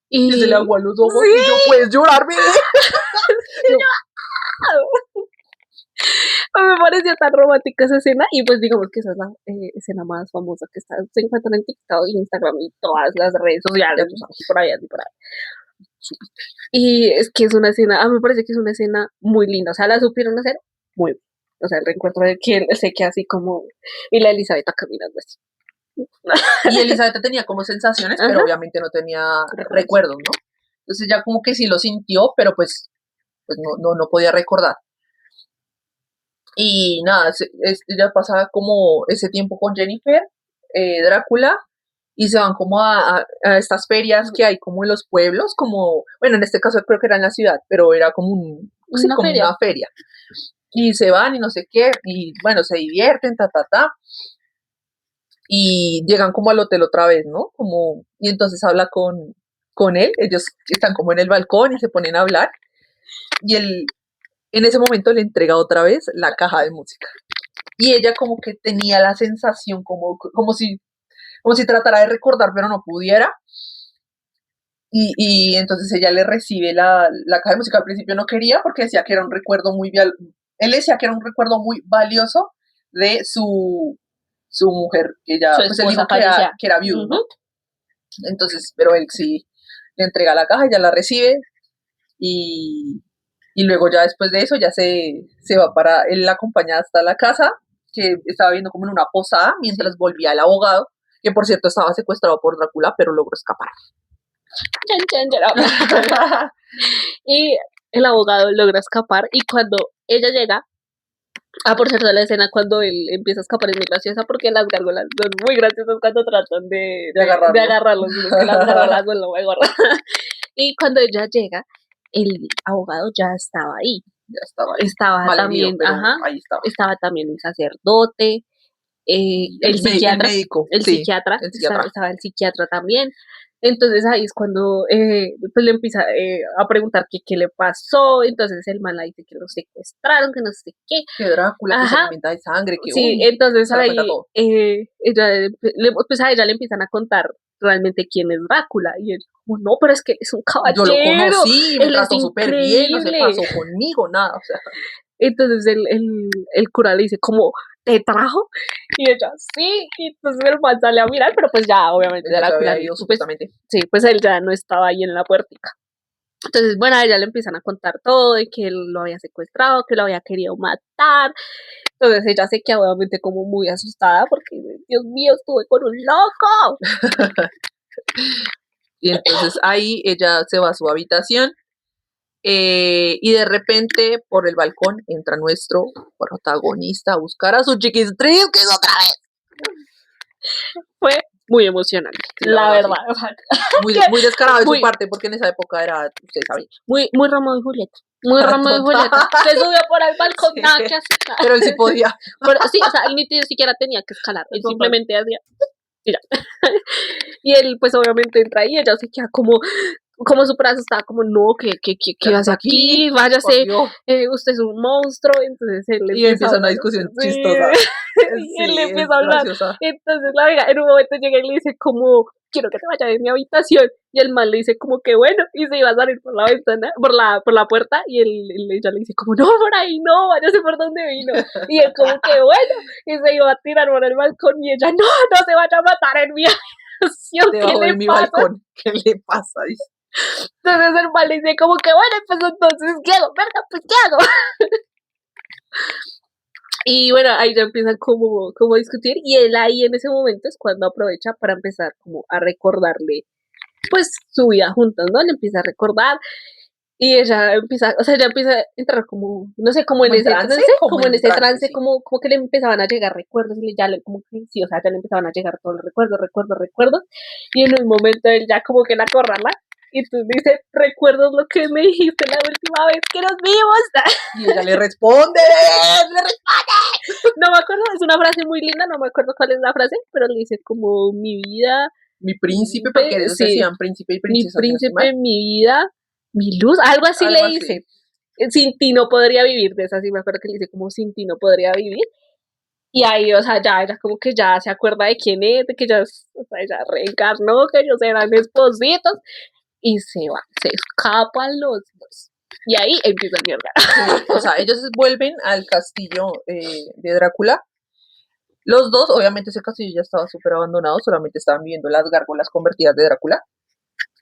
Y se le aguan los ojos sí. y yo, puedes llorar, bebé. Me pareció tan romántica esa escena y pues digamos que esa es la escena más famosa que se encuentra en TikTok, Instagram y todas las redes sociales, así por ahí, así por ahí. Y es que es una escena, a mí me parece que es una escena muy linda, o sea, la supieron hacer muy bien. O sea, el reencuentro de que él se queda así como, y la Elizabeth caminando así. Y Elizabeth tenía como sensaciones, pero obviamente no tenía recuerdos, ¿no? Entonces ya como que sí lo sintió, pero pues no podía recordar. Y nada, ya pasaba como ese tiempo con Jennifer, Drácula, y se van como a estas ferias que hay como en los pueblos, como, bueno, en este caso creo que era en la ciudad, pero era como una feria. Y se van y no sé qué, y bueno, se divierten, y llegan como al hotel otra vez, ¿no? Como, y entonces habla con él, ellos están como en el balcón y se ponen a hablar, y él en ese momento le entrega otra vez la caja de música. Y ella como que tenía la sensación como si tratara de recordar, pero no pudiera. Y entonces ella le recibe la caja de música. Al principio no quería porque decía que era un recuerdo él decía que era un recuerdo muy valioso de su mujer, que ya, pues él dijo que era viudo, ¿no? Entonces, pero él sí le entrega la caja, ella la recibe y luego ya después de eso ya se va él la acompaña hasta la casa, que estaba viendo como en una posada, mientras volvía el abogado, que por cierto estaba secuestrado por Drácula, pero logró escapar. Y el abogado logra escapar y cuando ella llega, por cierto, la escena cuando él empieza a escapar es muy graciosa porque las gárgolas son muy graciosas cuando tratan de agarrarlos, que las gárgolas no lo voy a agarrar. Y cuando ella llega, el abogado ya estaba ahí. Estaba también, estaba también el sacerdote, el psiquiatra, estaba el psiquiatra también. Entonces ahí es cuando pues le empieza a preguntar qué le pasó. Entonces el man le dice que lo secuestraron, que no sé qué. Que Drácula, que se alimenta de sangre, que sí, entonces ahí pues a ella le empiezan a contar realmente quién es Drácula. Y él como, no, pero es que es un caballero. Yo lo conocí, me trató súper bien, no se pasó conmigo, nada, o sea. Entonces el cura le dice como, ¿te trajo? Y ella, sí, y entonces el man sale a mirar, pero pues ya, obviamente, Drácula ido, supuestamente. Sí, pues él ya no estaba ahí en la puertica. Entonces, bueno, a ella le empiezan a contar todo, de que él lo había secuestrado, que lo había querido matar. Entonces ella se queda obviamente como muy asustada porque, Dios mío, estuve con un loco. Y entonces ahí ella se va a su habitación Y de repente, por el balcón, entra nuestro protagonista a buscar a su chiquistriz, que es otra vez. Fue muy emocionante, Sí, la verdad. Muy descarado de su parte, porque en esa época era, usted sabe. Muy Romeo y Julieta. Muy Romeo y Julieta. Se subió por el balcón, sí. Nada que hacer. Pero él sí podía. Pero, sí, o sea, él ni siquiera tenía que escalar. Él simplemente hacía. Mira. Y él, pues, obviamente entra ahí. Ella se queda como súper asustada, como, no, ¿qué hace aquí? Váyase, usted es un monstruo. Entonces él y empieza una discusión chistosa. Y él le empieza a hablar. Entonces la amiga en un momento llega y le dice como, quiero que te vayas de mi habitación. Y el man le dice como que bueno, y se iba a salir por la ventana, por la puerta, y ella le dice como, no, por ahí no, váyase por donde vino. Y él como que bueno, y se iba a tirar por el balcón, y ella, no se vaya a matar en mi habitación. Debajo de mi balcón, ¿qué le pasa? Dice. Entonces el man le dice como que bueno, pues entonces, ¿qué hago? ¿Verdad? Pues, ¿qué hago? Y bueno, ahí ya empiezan como a discutir, y él ahí en ese momento es cuando aprovecha para empezar como a recordarle pues su vida juntos, ¿no? Le empieza a recordar y ella empieza a entrar como, no sé, como en ese trance, como en ese trance, sí. como que le empezaban a llegar recuerdos, y ya le empezaban a llegar todos los recuerdos, y en un momento él ya como que la acorrala, y tú dices, ¿recuerdas lo que me dijiste la última vez que nos vimos? Y ella le responde. No me acuerdo, es una frase muy linda, no me acuerdo cuál es la frase, pero le dice como, mi vida, mi príncipe, porque ellos decían príncipe y princesa. Mi príncipe, mi vida, mi luz, algo así le dice. Sin ti no podría vivir, de esa sí me acuerdo que le dice como sin ti no podría vivir. Y ahí, o sea, ya ella como que ya se acuerda de quién es, de que ya, o sea, ella reencarnó, que ellos eran espositos, y se escapan los dos. Y ahí empieza mierda. O sea, ellos vuelven al castillo de Drácula. Los dos, obviamente ese castillo ya estaba súper abandonado, solamente estaban viendo las gárgolas convertidas de Drácula.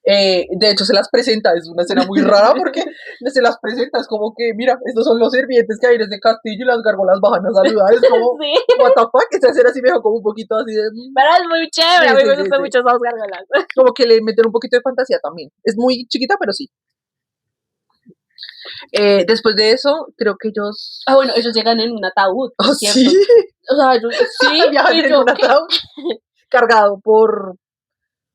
De hecho se las presenta, es una escena muy rara porque se las presenta, es como que, mira, estos son los sirvientes que hay en este castillo y las gárgolas bajan a saludar, es como, sí. What the fuck, esta escena sí me dejó como un poquito así de... Pero es muy chévere, a mí me gustan mucho esas gárgolas. Como que le meten un poquito de fantasía también, es muy chiquita, pero sí. Después de eso, creo que ellos... Ah, bueno, ellos llegan en un ataúd, ¿Oh, ¿cierto? Sí. O sea, ellos sí, viajan en un ataúd cargado por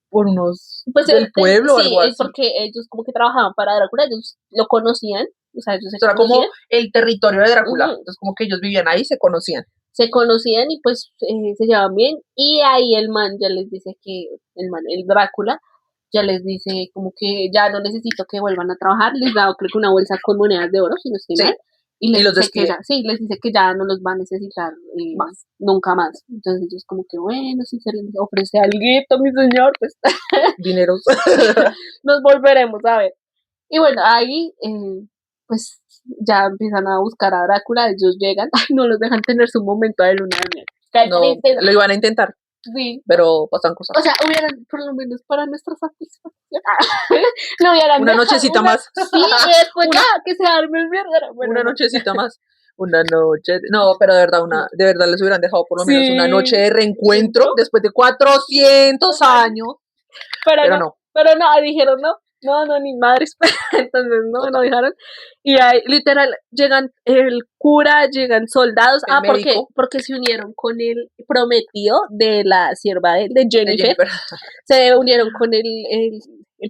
unos pues del pueblo o sí, algo así. es porque ellos como que trabajaban para Drácula, ellos lo conocían, o sea, ellos se Era conocían. como el territorio de Drácula, entonces como que ellos vivían ahí, se conocían. Se conocían y pues se llevaban bien, y ahí el man ya les dice que, el Drácula, ya les dice como que ya no necesito que vuelvan a trabajar, les da creo que una bolsa con monedas de oro, si no estoy mal. Y les dice que ya, les dice que ya no los va a necesitar nunca más. Entonces ellos como que bueno, si se les ofrece alguito, mi señor, pues dineros. Nos volveremos a ver. Y bueno, ahí pues ya empiezan a buscar a Drácula, ellos llegan, no los dejan tener su momento de luna de miel. No, lo iban a intentar. Sí. Pero pasan cosas. O sea, hubieran, por lo menos para nuestra satisfacción, no hubieran una nochecita más. Sí, y después ya, que se arme el mierda. Bueno, una nochecita más. Una noche, no, pero de verdad les hubieran dejado por lo menos una noche de reencuentro después de 400 años. Pero no. Pero no, dijeron no, ni madres, entonces no dijeron. Y ahí, literal, llegan el cura, llegan soldados, porque se unieron con el prometido de la sierva de Jennifer. Se unieron con el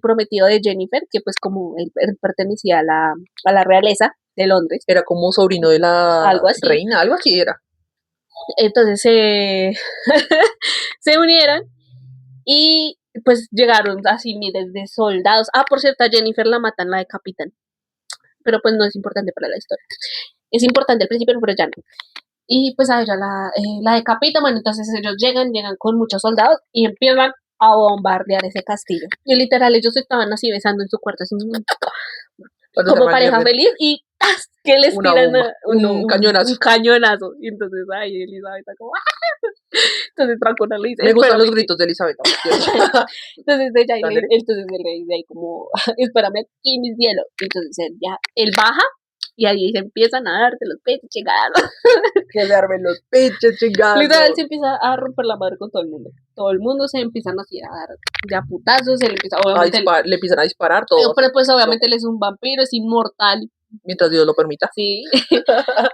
prometido de Jennifer, que pues como él pertenecía a la realeza de Londres. Era como sobrino de la reina, algo así era. Entonces se unieron y pues llegaron así miles de soldados. Por cierto, a Jennifer la matan, la decapitan. Pero pues no es importante para la historia. Es importante al principio, pero ya no. Y pues a ella la decapitan. Bueno, entonces ellos llegan con muchos soldados y empiezan a bombardear ese castillo. Y literal, ellos estaban así besando en su cuarto, así como pareja feliz, y ¡tas! Que les tiran un cañonazo. Un cañonazo. Y entonces, ay, Elizabeth está como entonces Drácula le dice, me gustan los gritos de Elizabeth. Entonces ella él le dice ahí como, espérame aquí, mi cielo. Entonces él baja y ahí se empiezan a darse los pechos chingados. Que le armen los pechos chingados. Literal se empieza a romper la madre con todo el mundo. todo el mundo se empiezan así a dar ya putazos, se le empieza, obviamente, le empiezan a disparar todo. Pero pues obviamente él es un vampiro, es inmortal. Mientras Dios lo permita. Sí,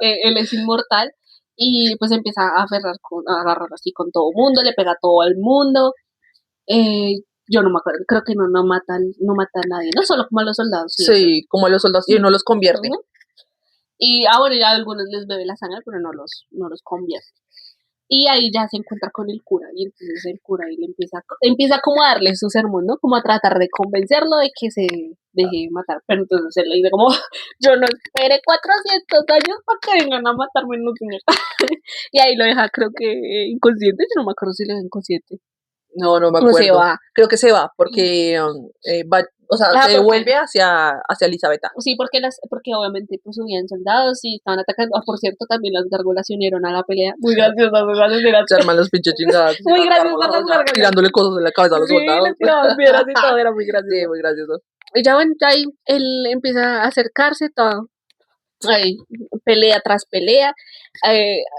él es inmortal y pues empieza a agarrar así con todo el mundo, le pega a todo el mundo. Yo no me acuerdo, creo que no mata a nadie, no solo como a los soldados. Sí, como a los soldados, y no los convierte. Y bueno, ya a algunos les bebe la sangre, pero no los convierte. Y ahí ya se encuentra con el cura, y entonces el cura ahí le empieza como a darle su sermón, ¿no? Como a tratar de convencerlo de que se deje matar. Pero entonces él le dice como, yo no esperé 400 años para que vengan a matarme, no señor. Y ahí lo deja, creo que inconsciente, yo no me acuerdo si lo deja inconsciente. No me acuerdo. Se va. Creo que se va, porque se devuelve hacia Elisabetta. Sí, porque obviamente pues subían soldados y estaban atacando. Por cierto, también las gárgolas se unieron a la pelea. Muy graciosas, se arman los pinches chingadas. Muy graciosas las gárgolas. Tirándole cosas en la cabeza a los soldados. Sí, tiraban piedras y todo, era muy gracioso. Sí, muy gracioso. Y ya bueno, ahí él empieza a acercarse, todo. Ahí, pelea tras pelea.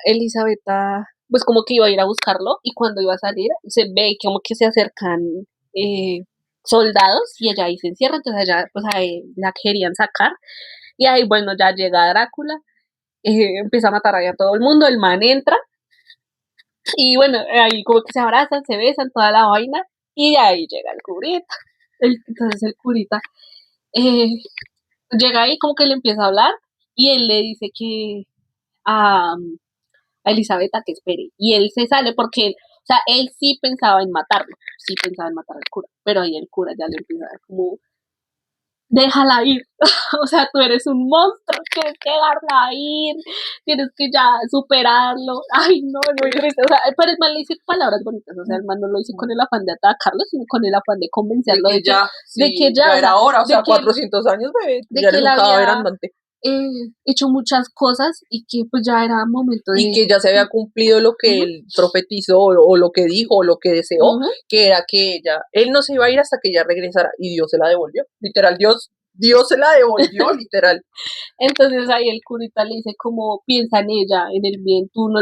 Elisabetta pues como que iba a ir a buscarlo y cuando iba a salir se ve como que se acercan soldados y ella ahí se encierra, entonces allá pues ahí la querían sacar y ahí bueno ya llega Drácula, empieza a matar ahí a todo el mundo, el man entra y bueno ahí como que se abrazan, se besan, toda la vaina y ahí llega el curita, entonces el curita llega ahí como que le empieza a hablar y él le dice que a Elisabetta que espere. Y él se sale porque, o sea, él sí pensaba en matarlo, sí pensaba en matar al cura, pero ahí el cura ya le empieza a dar como, déjala ir, o sea, tú eres un monstruo, tienes que dejarla ir, tienes que ya superarlo. Ay, no, es muy triste, o sea, pero el man le dice palabras bonitas, o sea, el man no lo hizo con el afán de atacarlo, sino con el afán de convencerlo de que ya era hora, o sea, 400 años, bebé, ya eres un cadáver andante. Hecho muchas cosas y que pues ya era momento de... Y que ya se había cumplido lo que él profetizó o lo que dijo o lo que deseó, que era que él no se iba a ir hasta que ella regresara y Dios se la devolvió, literal, Dios se la devolvió, literal. Entonces ahí el curita le dice como piensa en ella, en el bien, como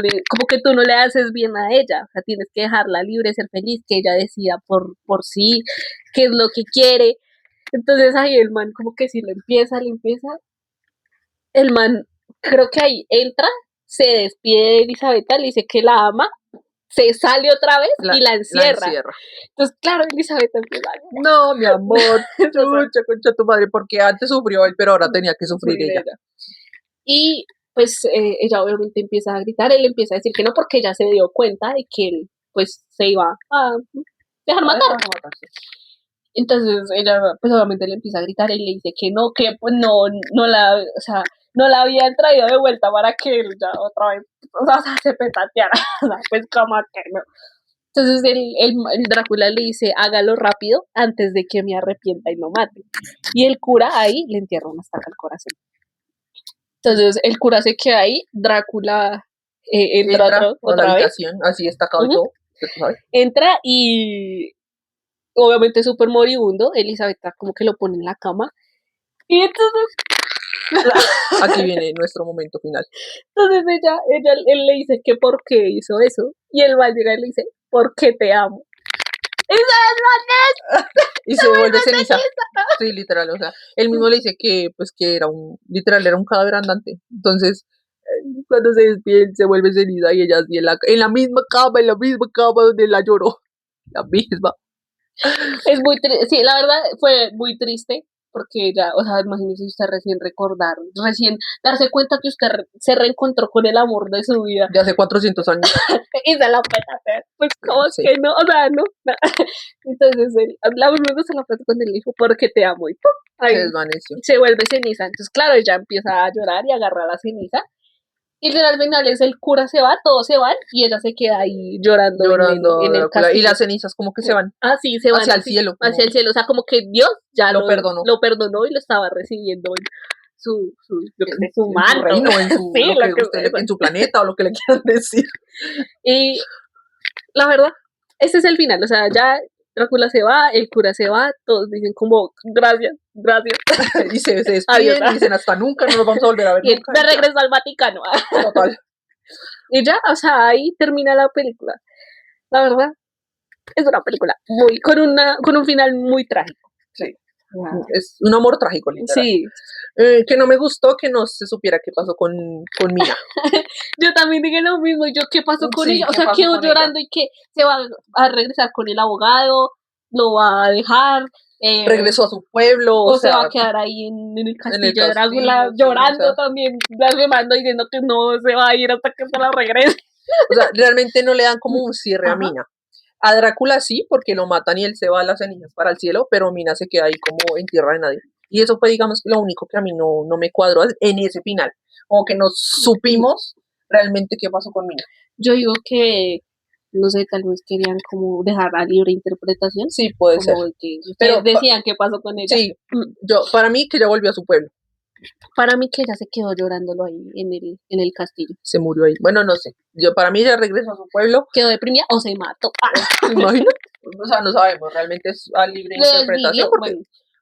que tú no le haces bien a ella, o sea, tienes que dejarla libre, ser feliz, que ella decida por sí, qué es lo que quiere. Entonces ahí el man como que si le empieza, el man creo que ahí entra, se despide de Elisabetta, le dice que la ama, se sale otra vez y la encierra. Entonces, claro, Elisabetta empieza a... No, mi amor, concha tu madre, porque antes sufrió él, pero ahora tenía que sufrir ella. Y pues ella obviamente empieza a gritar, él empieza a decir que no, porque ella se dio cuenta de que él pues se iba a dejar matar. Entonces ella pues obviamente le empieza a gritar y le dice que no, que pues no la habían traído de vuelta para que él ya otra vez, se petateara, pues como que no. Entonces el Drácula le dice, hágalo rápido antes de que me arrepienta y lo mate. Y el cura ahí le entierra una estaca al corazón. Entonces el cura se queda ahí, Drácula entra otra vez. Así estacado y todo. Entra y obviamente súper moribundo, Elisabetta como que lo pone en la cama. Y entonces... Aquí viene nuestro momento final. Entonces él le dice que por qué hizo eso. Y él va a llegar y le dice, porque te amo. Y se vuelve ceniza. Sí, literal, o sea, él mismo le dice que pues que era un cadáver andante. Entonces, cuando se despide, se vuelve ceniza y ella así en la misma cama donde la lloró. La misma. Es muy triste, sí, la verdad fue muy triste. Porque ya, o sea, imagínese usted recién darse cuenta que usted se reencontró con el amor de su vida. De hace 400 años. Y se la peta, pues como sí. Que no, o sea, no. Entonces, luego se la peta con el hijo porque te amo y ¡pum! Ahí, se desvaneció. Se vuelve ceniza. Entonces, claro, ella empieza a llorar y agarra la ceniza. Y al final el cura se va, todos se van y ella se queda ahí llorando en el castillo. Y las cenizas como que se van. Ah, sí, se van hacia el cielo. Hacia el cielo, o sea, como que Dios ya lo perdonó. Lo perdonó y lo estaba recibiendo en su manto. Su reino, en su planeta o lo que le quieran decir. Y la verdad, ese es el final, o sea, ya Drácula se va, el cura se va, todos dicen como, gracias. Y se despiden, dicen hasta nunca, no nos vamos a volver a ver y nunca. De regreso al Vaticano. Total. Y ya, o sea, ahí termina la película. La verdad, Es una película con un final muy trágico. Sí. Es un amor trágico, literal. Sí. Que no me gustó que no se supiera qué pasó con Mina. Yo también dije lo mismo. Yo, ¿qué pasó con ella? O sea, quedó llorando y que se va a regresar con el abogado, lo va a dejar. Regresó a su pueblo. O se va a quedar ahí en el castillo de Drácula llorando también, blasfemando, diciendo que no se va a ir hasta que se la regrese. O sea, realmente no le dan como un cierre a Mina. A Drácula sí, porque lo matan y él se va a las cenizas para el cielo, pero Mina se queda ahí como en tierra de nadie. Y eso fue, digamos, lo único que a mí no me cuadró en ese final. Como que no supimos realmente qué pasó con Mina. Yo digo que, no sé, tal vez querían como dejar a libre interpretación. Sí, puede ser. Pero decían qué pasó con ella. Sí, para mí que ella volvió a su pueblo. Para mí que ella se quedó llorándolo ahí en el castillo. Se murió ahí. Bueno, no sé. Para mí ella regresó a su pueblo. ¿Quedó deprimida o se mató? ¿Te imaginas? O sea, no sabemos. Realmente es a libre interpretación porque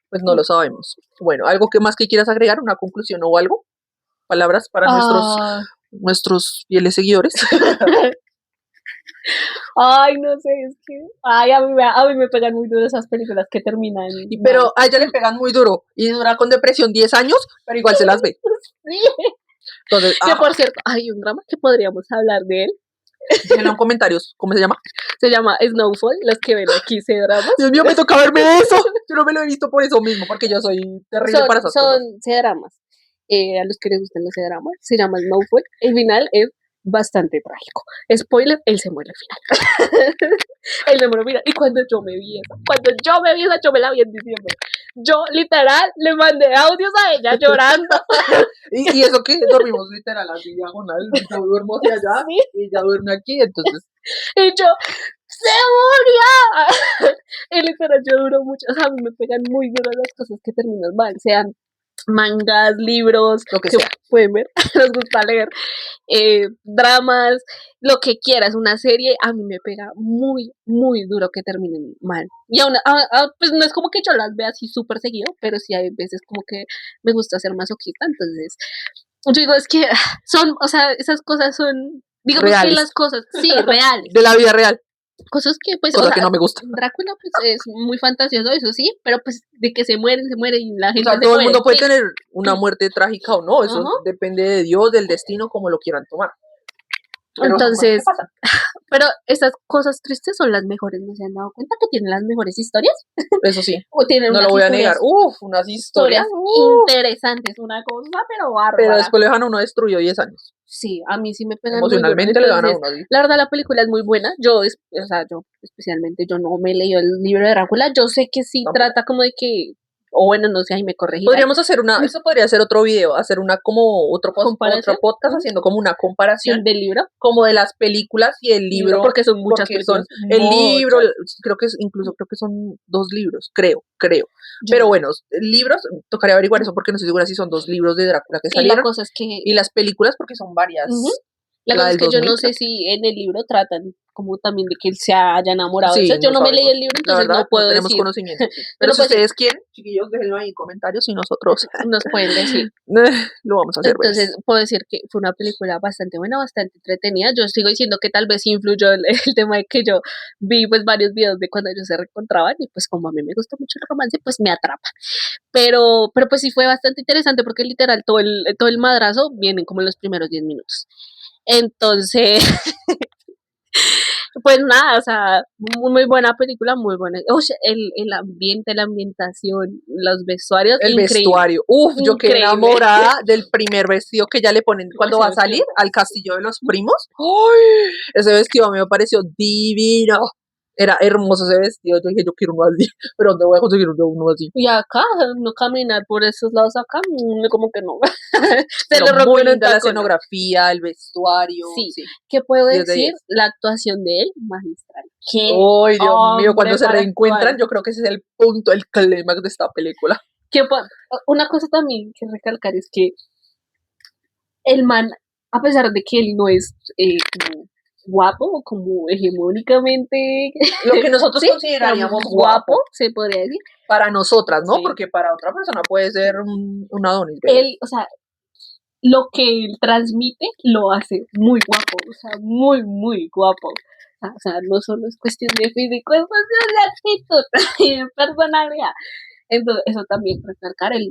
pues no lo sabemos. Bueno, ¿algo que más que quieras agregar? ¿Una conclusión o algo? ¿Palabras para nuestros fieles seguidores? Ay, no sé, es que a mí me pegan muy duro esas películas que terminan. Pero a ella le pegan muy duro y dura con depresión 10 años, pero igual se las ve. Sí. Entonces, que por cierto, hay un drama que podríamos hablar de él. Déjenlo en comentarios. ¿Cómo se llama? Se llama Snowfall. Los que ven aquí C-dramas. Dios mío, me toca verme eso. Yo no me lo he visto por eso mismo, porque yo soy terrible para esas cosas. Son C-dramas. A los que les gustan los C-dramas, se llama Snowfall. El final es bastante trágico. Spoiler, él se muere al final. Él se muere, mira. Y cuando yo me vi esa, yo me la vi en diciembre. Yo literal le mandé audios a ella llorando. y eso que dormimos literal así diagonal. Yo duermo hacia allá y ella duerme aquí, entonces. Y yo, ¡se murió! Y literal, yo duro mucho. O sea, a mí me pegan muy duro las cosas que terminan mal. Sean mangas, libros, lo que sea. Pueden ver, nos gusta leer, dramas, lo que quieras, una serie, a mí me pega muy, muy duro que terminen mal. Y aún, pues no es como que yo las vea así súper seguido, pero sí hay veces como que me gusta ser masoquista, entonces yo digo, es que son, o sea, esas cosas son, digamos reales. Que las cosas, sí, reales. De la vida real. Cosas que, pues, cosas que no me gustan. Drácula, pues, es muy fantasioso, eso sí, pero pues, de que se mueren y la gente. O sea, todo el mundo puede tener una muerte trágica o no, eso depende de Dios, del destino, como lo quieran tomar. Pero entonces, pero estas cosas tristes son las mejores, ¿no se han dado cuenta que tienen las mejores historias? Eso sí, o tienen no lo voy a negar. Unas historias interesantes, una cosa, pero bárbara. Pero después le dejan a uno destruido 10 años. Sí, a mí sí me pegan emocionalmente, le dan a uno. La verdad, la película es muy buena. Yo especialmente, yo no me he leído el libro de Drácula. Yo sé que sí trata como de que, o bueno, no sé, ahí me corregí. Podríamos hacer eso podría ser otro video, hacer como otro podcast haciendo como una comparación del libro, como de las películas y el libro, porque son muchas películas. El libro, creo que son 2 libros, creo. Pero bueno, libros, tocaría averiguar eso porque no estoy segura si son 2 libros de Drácula que salieron. Y la cosa es que y las películas porque son varias. La cosa es que 2000, yo no sé si en el libro tratan como también de que él se haya enamorado. Sí, yo no me leí el libro, entonces no puedo decir. No tenemos conocimiento. Pero si ustedes quieren, chiquillos, déjenlo ahí en comentarios y nosotros nos pueden decir. Lo vamos a hacer. Entonces, puedo decir que fue una película bastante buena, bastante entretenida. Yo sigo diciendo que tal vez influyó el tema de que yo vi pues varios videos de cuando ellos se reencontraban y pues como a mí me gusta mucho el romance, pues me atrapa. Pero pues sí fue bastante interesante porque literal todo el madrazo viene como en los primeros 10 minutos. Entonces, pues nada, o sea, muy buena película, muy buena. El ambiente, la ambientación, los vestuarios. El vestuario. Yo quedé enamorada del primer vestido que ya le ponen cuando va a salir al castillo de los primos. ¡Ay! Ese vestido a mí me pareció divino. Era hermoso ese vestido. Yo dije, yo quiero uno así. Pero ¿dónde voy a conseguir uno así? Y acá, no caminar por esos lados acá, como que no. Se le rompió la escenografía, el vestuario. Sí. ¿Qué puedo decir? La actuación de él, magistral. ¡Ay, Dios mío! Cuando se reencuentran, yo creo que ese es el punto, el clímax de esta película. Una cosa también que recalcar es que el man, a pesar de que él no es como guapo, como hegemónicamente lo que nosotros consideraríamos guapo, se podría decir. Para nosotras, ¿no? Sí. Porque para otra persona puede ser un Adonis. Él, o sea, lo que él transmite lo hace muy guapo, o sea, muy, muy guapo. O sea, no solo es cuestión de físico, es cuestión de actitud y de personalidad. Entonces, eso también recalcar, el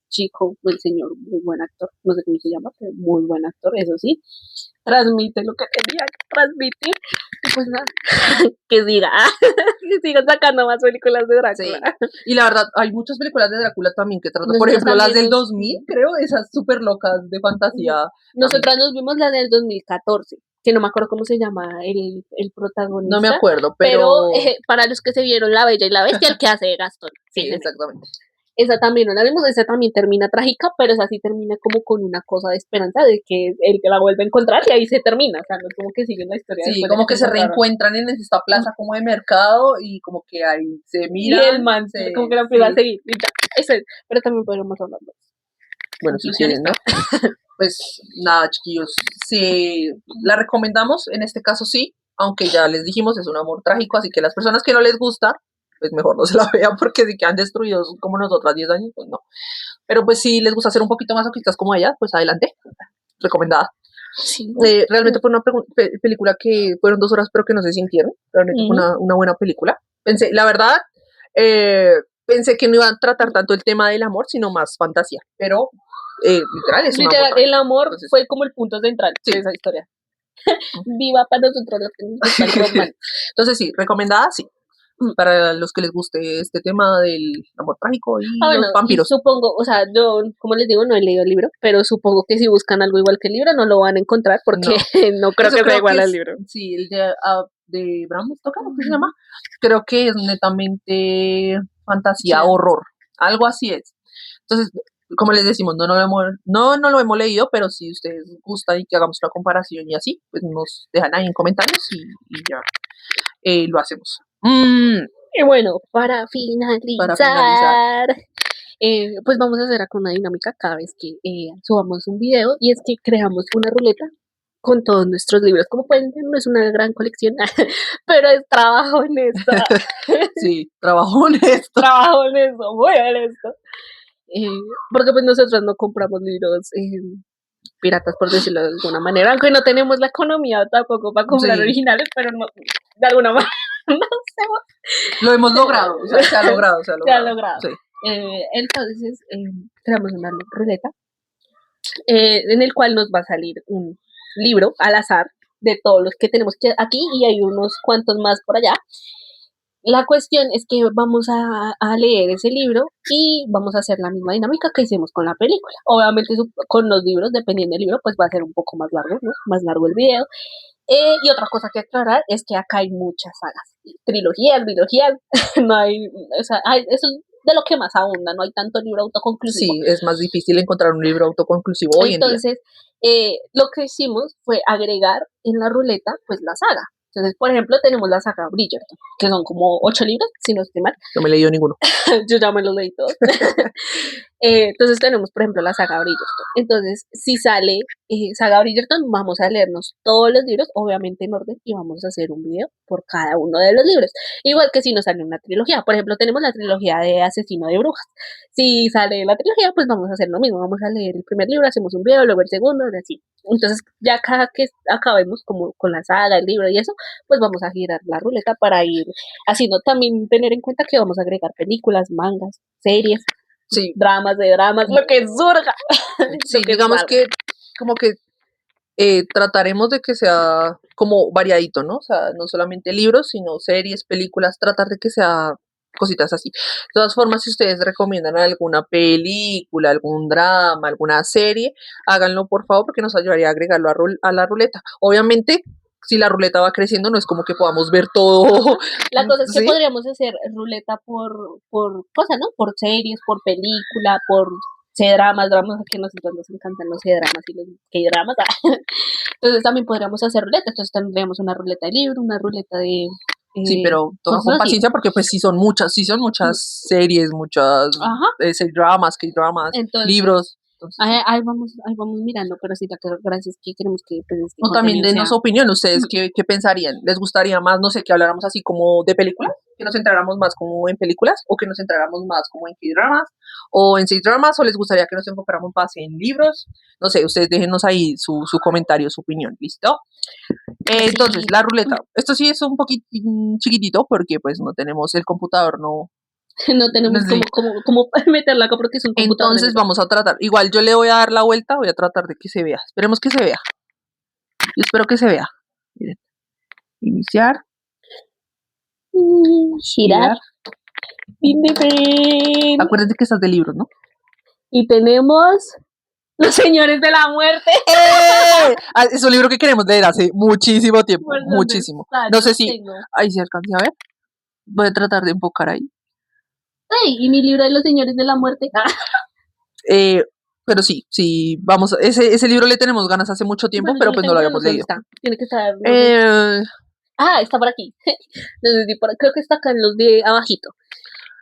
chico, el señor, muy buen actor, no sé cómo se llama, pero muy buen actor, eso sí, transmite lo que tenía que transmitir, y pues nada, que siga, que sigan sacando más películas de Drácula. Sí. Y la verdad, hay muchas películas de Drácula también que tratan, por Nosotros ejemplo, las también del 2000, creo, esas súper locas de fantasía. Nosotras nos vimos la del 2014, que no me acuerdo cómo se llama el protagonista. No me acuerdo, pero para los que se vieron La Bella y la Bestia, el que hace de Gastón. Sí, exactamente. Esa también no la vimos, esa también termina trágica, pero esa sí termina como con una cosa de esperanza de que el que la vuelve a encontrar y ahí se termina, o sea, no es como que sigue la historia. Sí, como que se reencuentran en esta plaza como de mercado y como que ahí se miran. Y el man como que la empieza a seguir, y ya, eso es, pero también podríamos hablar de eso. Bueno, si quieren, ¿no? Pues nada, chiquillos, sí, la recomendamos, en este caso sí, aunque ya les dijimos, es un amor trágico, así que las personas que no les gusta, pues mejor no se la vean porque si quedan destruidos como nosotras 10 años, pues no. Pero pues si les gusta ser un poquito más masoquistas como ella, pues adelante, recomendada. Sí. Realmente fue una película que fueron 2 horas, pero que no se sintieron, realmente fue una buena película. Pensé, la verdad, pensé que no iban a tratar tanto el tema del amor, sino más fantasía, pero literal es literal, el amor entonces, fue como el punto central de esa historia. Viva para nosotros los que nos gusta el romance. Entonces sí, recomendada, sí. Para los que les guste este tema del amor trágico y los vampiros. Y supongo, o sea, yo, como les digo, no he leído el libro, pero supongo que si buscan algo igual que el libro no lo van a encontrar porque no creo que sea igual al libro. Sí, el de Bram Stoker, ¿qué se llama? Creo que es netamente fantasía, horror, algo así es. Entonces, como les decimos, no lo hemos leído, pero si ustedes gustan y que hagamos una comparación y así, pues nos dejan ahí en comentarios y ya lo hacemos. Y bueno, para finalizar, pues vamos a hacer acá una dinámica cada vez que subamos un video, y es que creamos una ruleta con todos nuestros libros. Como pueden ver, no es una gran colección, pero es trabajo honesto. Sí, trabajo honesto. Trabajo honesto, muy honesto. Porque pues nosotros no compramos libros piratas, por decirlo de alguna manera, aunque no tenemos la economía tampoco para comprar originales, pero no, de alguna manera no sé. Lo hemos logrado, o sea, se ha logrado. Se ha logrado. Sí. Entonces, creamos una ruleta en el cual nos va a salir un libro al azar de todos los que tenemos aquí, y hay unos cuantos más por allá. La cuestión es que vamos a leer ese libro y vamos a hacer la misma dinámica que hicimos con la película. Obviamente con los libros, dependiendo del libro, pues va a ser un poco más largo, ¿no? Más largo el video. Y otra cosa que aclarar es que acá hay muchas sagas, trilogías, no hay, o sea, eso es de lo que más abunda, no hay tanto libro autoconclusivo. Sí, es más difícil encontrar un libro autoconclusivo hoy en día. Entonces, lo que hicimos fue agregar en la ruleta, pues, la saga. Entonces, por ejemplo, tenemos la saga Bridgerton, que son como 8 libros, si no estoy mal. No me he leído ninguno. Yo ya me los leí todos. Entonces tenemos, por ejemplo, la saga Bridgerton. Entonces, si sale saga Bridgerton, vamos a leernos todos los libros, obviamente en orden, y vamos a hacer un video por cada uno de los libros. Igual que si nos sale una trilogía. Por ejemplo, tenemos la trilogía de Asesino de Brujas. Si sale la trilogía, pues vamos a hacer lo mismo. Vamos a leer el primer libro, hacemos un video, luego el segundo, y así. Entonces, ya cada que acabemos como con la saga, el libro y eso, pues vamos a girar la ruleta para ir haciendo. También tener en cuenta que vamos a agregar películas, mangas, series, dramas, lo que surja. Sí, digamos que como que trataremos de que sea como variadito, ¿no? O sea, no solamente libros, sino series, películas, tratar de que sea cositas así. De todas formas, si ustedes recomiendan alguna película, algún drama, alguna serie, háganlo por favor, porque nos ayudaría a agregarlo a la ruleta. Obviamente, si la ruleta va creciendo, no es como que podamos ver todo. La cosa es que podríamos hacer ruleta por cosa, ¿no? Por series, por película, por C-dramas, dramas, que a nosotros nos encantan los C-dramas y los K-dramas. Entonces también podríamos hacer ruleta. Entonces tendríamos una ruleta de libro, una ruleta de... sí, pero todo con paciencia, porque pues sí son muchas series, muchas dramas, K-dramas, libros. Entonces, ahí vamos mirando, pero sí, la gracia es que queremos que... Pues, o también denos opinión, ustedes qué pensarían, ¿les gustaría más, no sé, que habláramos así como de películas? que nos centráramos más como en películas o que nos centráramos más como en K-dramas o en C-dramas o les gustaría que nos enfocáramos más en libros. No sé, ustedes déjenos ahí su comentario, su opinión, ¿listo? Entonces, la ruleta. Esto sí es un poquito chiquitito porque pues no tenemos el computador, no tenemos como meterla acá porque es un computador. Entonces vamos a tratar, igual yo le voy a dar la vuelta, voy a tratar de que se vea. Esperemos que se vea. Yo espero que se vea. Miren. Iniciar. Girar. Acuérdense que estás de libros, ¿no? Y tenemos Los Señores de la Muerte. Es un libro que queremos leer hace muchísimo tiempo, muchísimo. No sé si ahí se alcanza a ver. Voy a tratar de enfocar ahí. Hey, y mi libro de Los Señores de la Muerte. Pero sí, vamos, ese libro le tenemos ganas hace mucho tiempo, pero pues no lo habíamos leído. Tiene que estar. Está por aquí. Creo que está acá en los de abajito.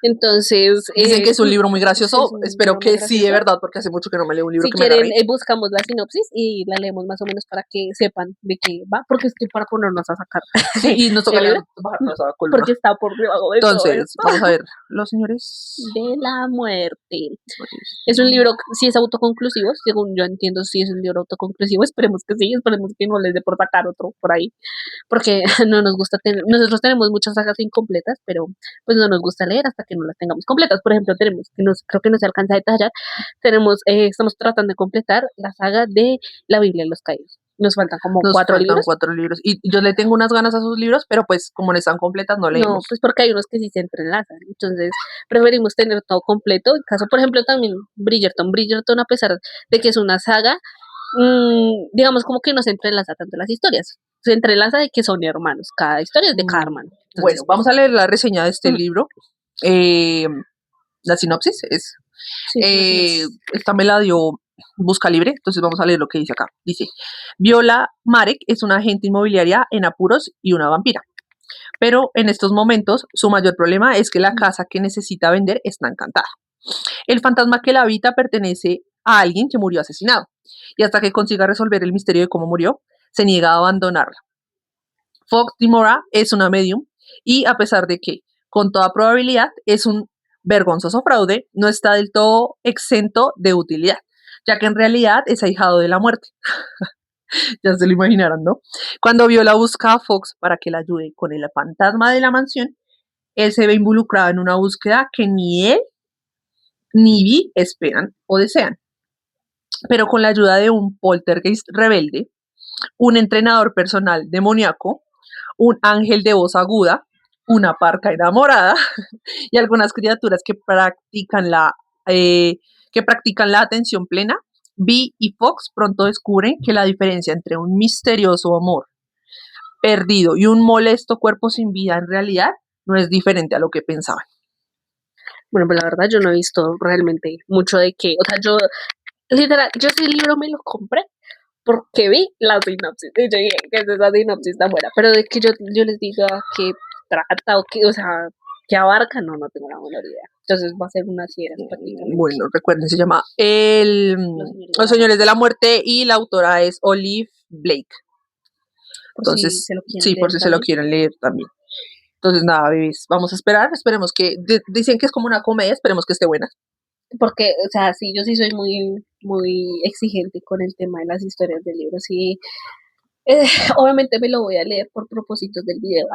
Entonces. Dicen que es un libro muy gracioso. Espero que sí, de verdad, porque hace mucho que no me leo un libro si que quieren, me haga reír. buscamos la sinopsis y la leemos más o menos para que sepan de qué va, porque es que para ponernos a sacar. Sí, y nos toca bajarnos a columna. Porque está por debajo de Entonces, vamos a ver. Los Señores de la Muerte. Es un libro, sí es autoconclusivo, según yo entiendo, sí es un libro autoconclusivo. Esperemos que sí, esperemos que no les dé por sacar otro por ahí, porque no nos gusta tener, nosotros tenemos muchas sagas incompletas, pero pues no nos gusta leer hasta que no las tengamos completas. Por ejemplo, creo que no se alcanza a detallar, estamos tratando de completar la saga de la Biblia de los Caídos. Nos faltan como 4 libros. Y yo le tengo unas ganas a sus libros, pero pues como no están completas, no leemos. No, pues porque hay unos que sí se entrelazan. Entonces, preferimos tener todo completo. En caso, por ejemplo, también Bridgerton. Bridgerton, a pesar de que es una saga, digamos como que no se entrelaza tanto las historias. Se entrelaza de que son hermanos. Cada historia es de cada hermano. Entonces, bueno, vamos a leer la reseña de este libro. La sinopsis es... esta me la dio Busca Libre, entonces vamos a leer lo que dice acá. Dice, Viola Marek es una agente inmobiliaria en apuros y una vampira. Pero en estos momentos su mayor problema es que la casa que necesita vender está encantada. El fantasma que la habita pertenece a alguien que murió asesinado. Y hasta que consiga resolver el misterio de cómo murió, se niega a abandonarla. Fox Dimora es una medium y a pesar de que, con toda probabilidad, es un vergonzoso fraude, no está del todo exento de utilidad, ya que en realidad es ahijado de la muerte. Ya se lo imaginarán, ¿no? Cuando Viola busca a Fox para que la ayude con el fantasma de la mansión, él se ve involucrado en una búsqueda que ni él ni Vi esperan o desean. Pero con la ayuda de un poltergeist rebelde, un entrenador personal demoníaco, un ángel de voz aguda, una parca enamorada y algunas criaturas que practican la atención plena, Vi y Fox pronto descubren que la diferencia entre un misterioso amor perdido y un molesto cuerpo sin vida en realidad no es diferente a lo que pensaban. Bueno, pues la verdad yo no he visto realmente mucho de qué, o sea, yo ese libro me lo compré porque vi la sinopsis y yo dije que esa sinopsis está buena, pero de que yo les diga que trata o que, o sea, que abarca, no tengo la menor idea. Entonces va a ser una sierra prácticamente. Bueno, recuerden, se llama Los Señores de la Muerte y la autora es Olive Blake. Entonces, sí, por si se lo quieren leer también. Entonces, nada, bebés, vamos a esperar, esperemos que, dicen que es como una comedia, esperemos que esté buena. Porque, o sea, sí, yo sí soy muy, muy exigente con el tema de las historias del libro, sí. Obviamente me lo voy a leer por propósitos del video.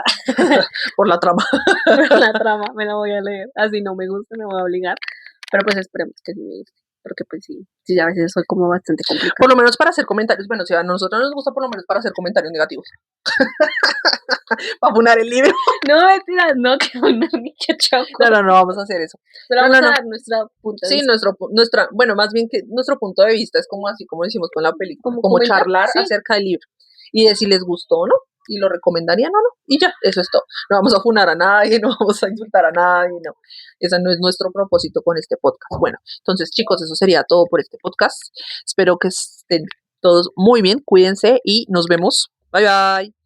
Por la trama. Por la trama me la voy a leer. Así no me gusta, me voy a obligar. Pero pues esperemos que sí me guste. Porque pues sí, a veces soy como bastante complicada. Por lo menos para hacer comentarios. Bueno, si a nosotros nos gusta por lo menos para hacer comentarios negativos. Para funar el libro. No, mentira, no, que funar ni que choco. No, vamos a hacer eso. Pero vamos a dar nuestro punto de vista. Sí, bueno, más bien que nuestro punto de vista es como así, como decimos con la película. Como charlar acerca del libro. Y de si les gustó o no. Y lo recomendarían o no. Y ya, eso es todo. No vamos a funar a nadie, no vamos a insultar a nadie, no. Ese no es nuestro propósito con este podcast. Bueno, entonces chicos, eso sería todo por este podcast. Espero que estén todos muy bien, cuídense y nos vemos. Bye bye.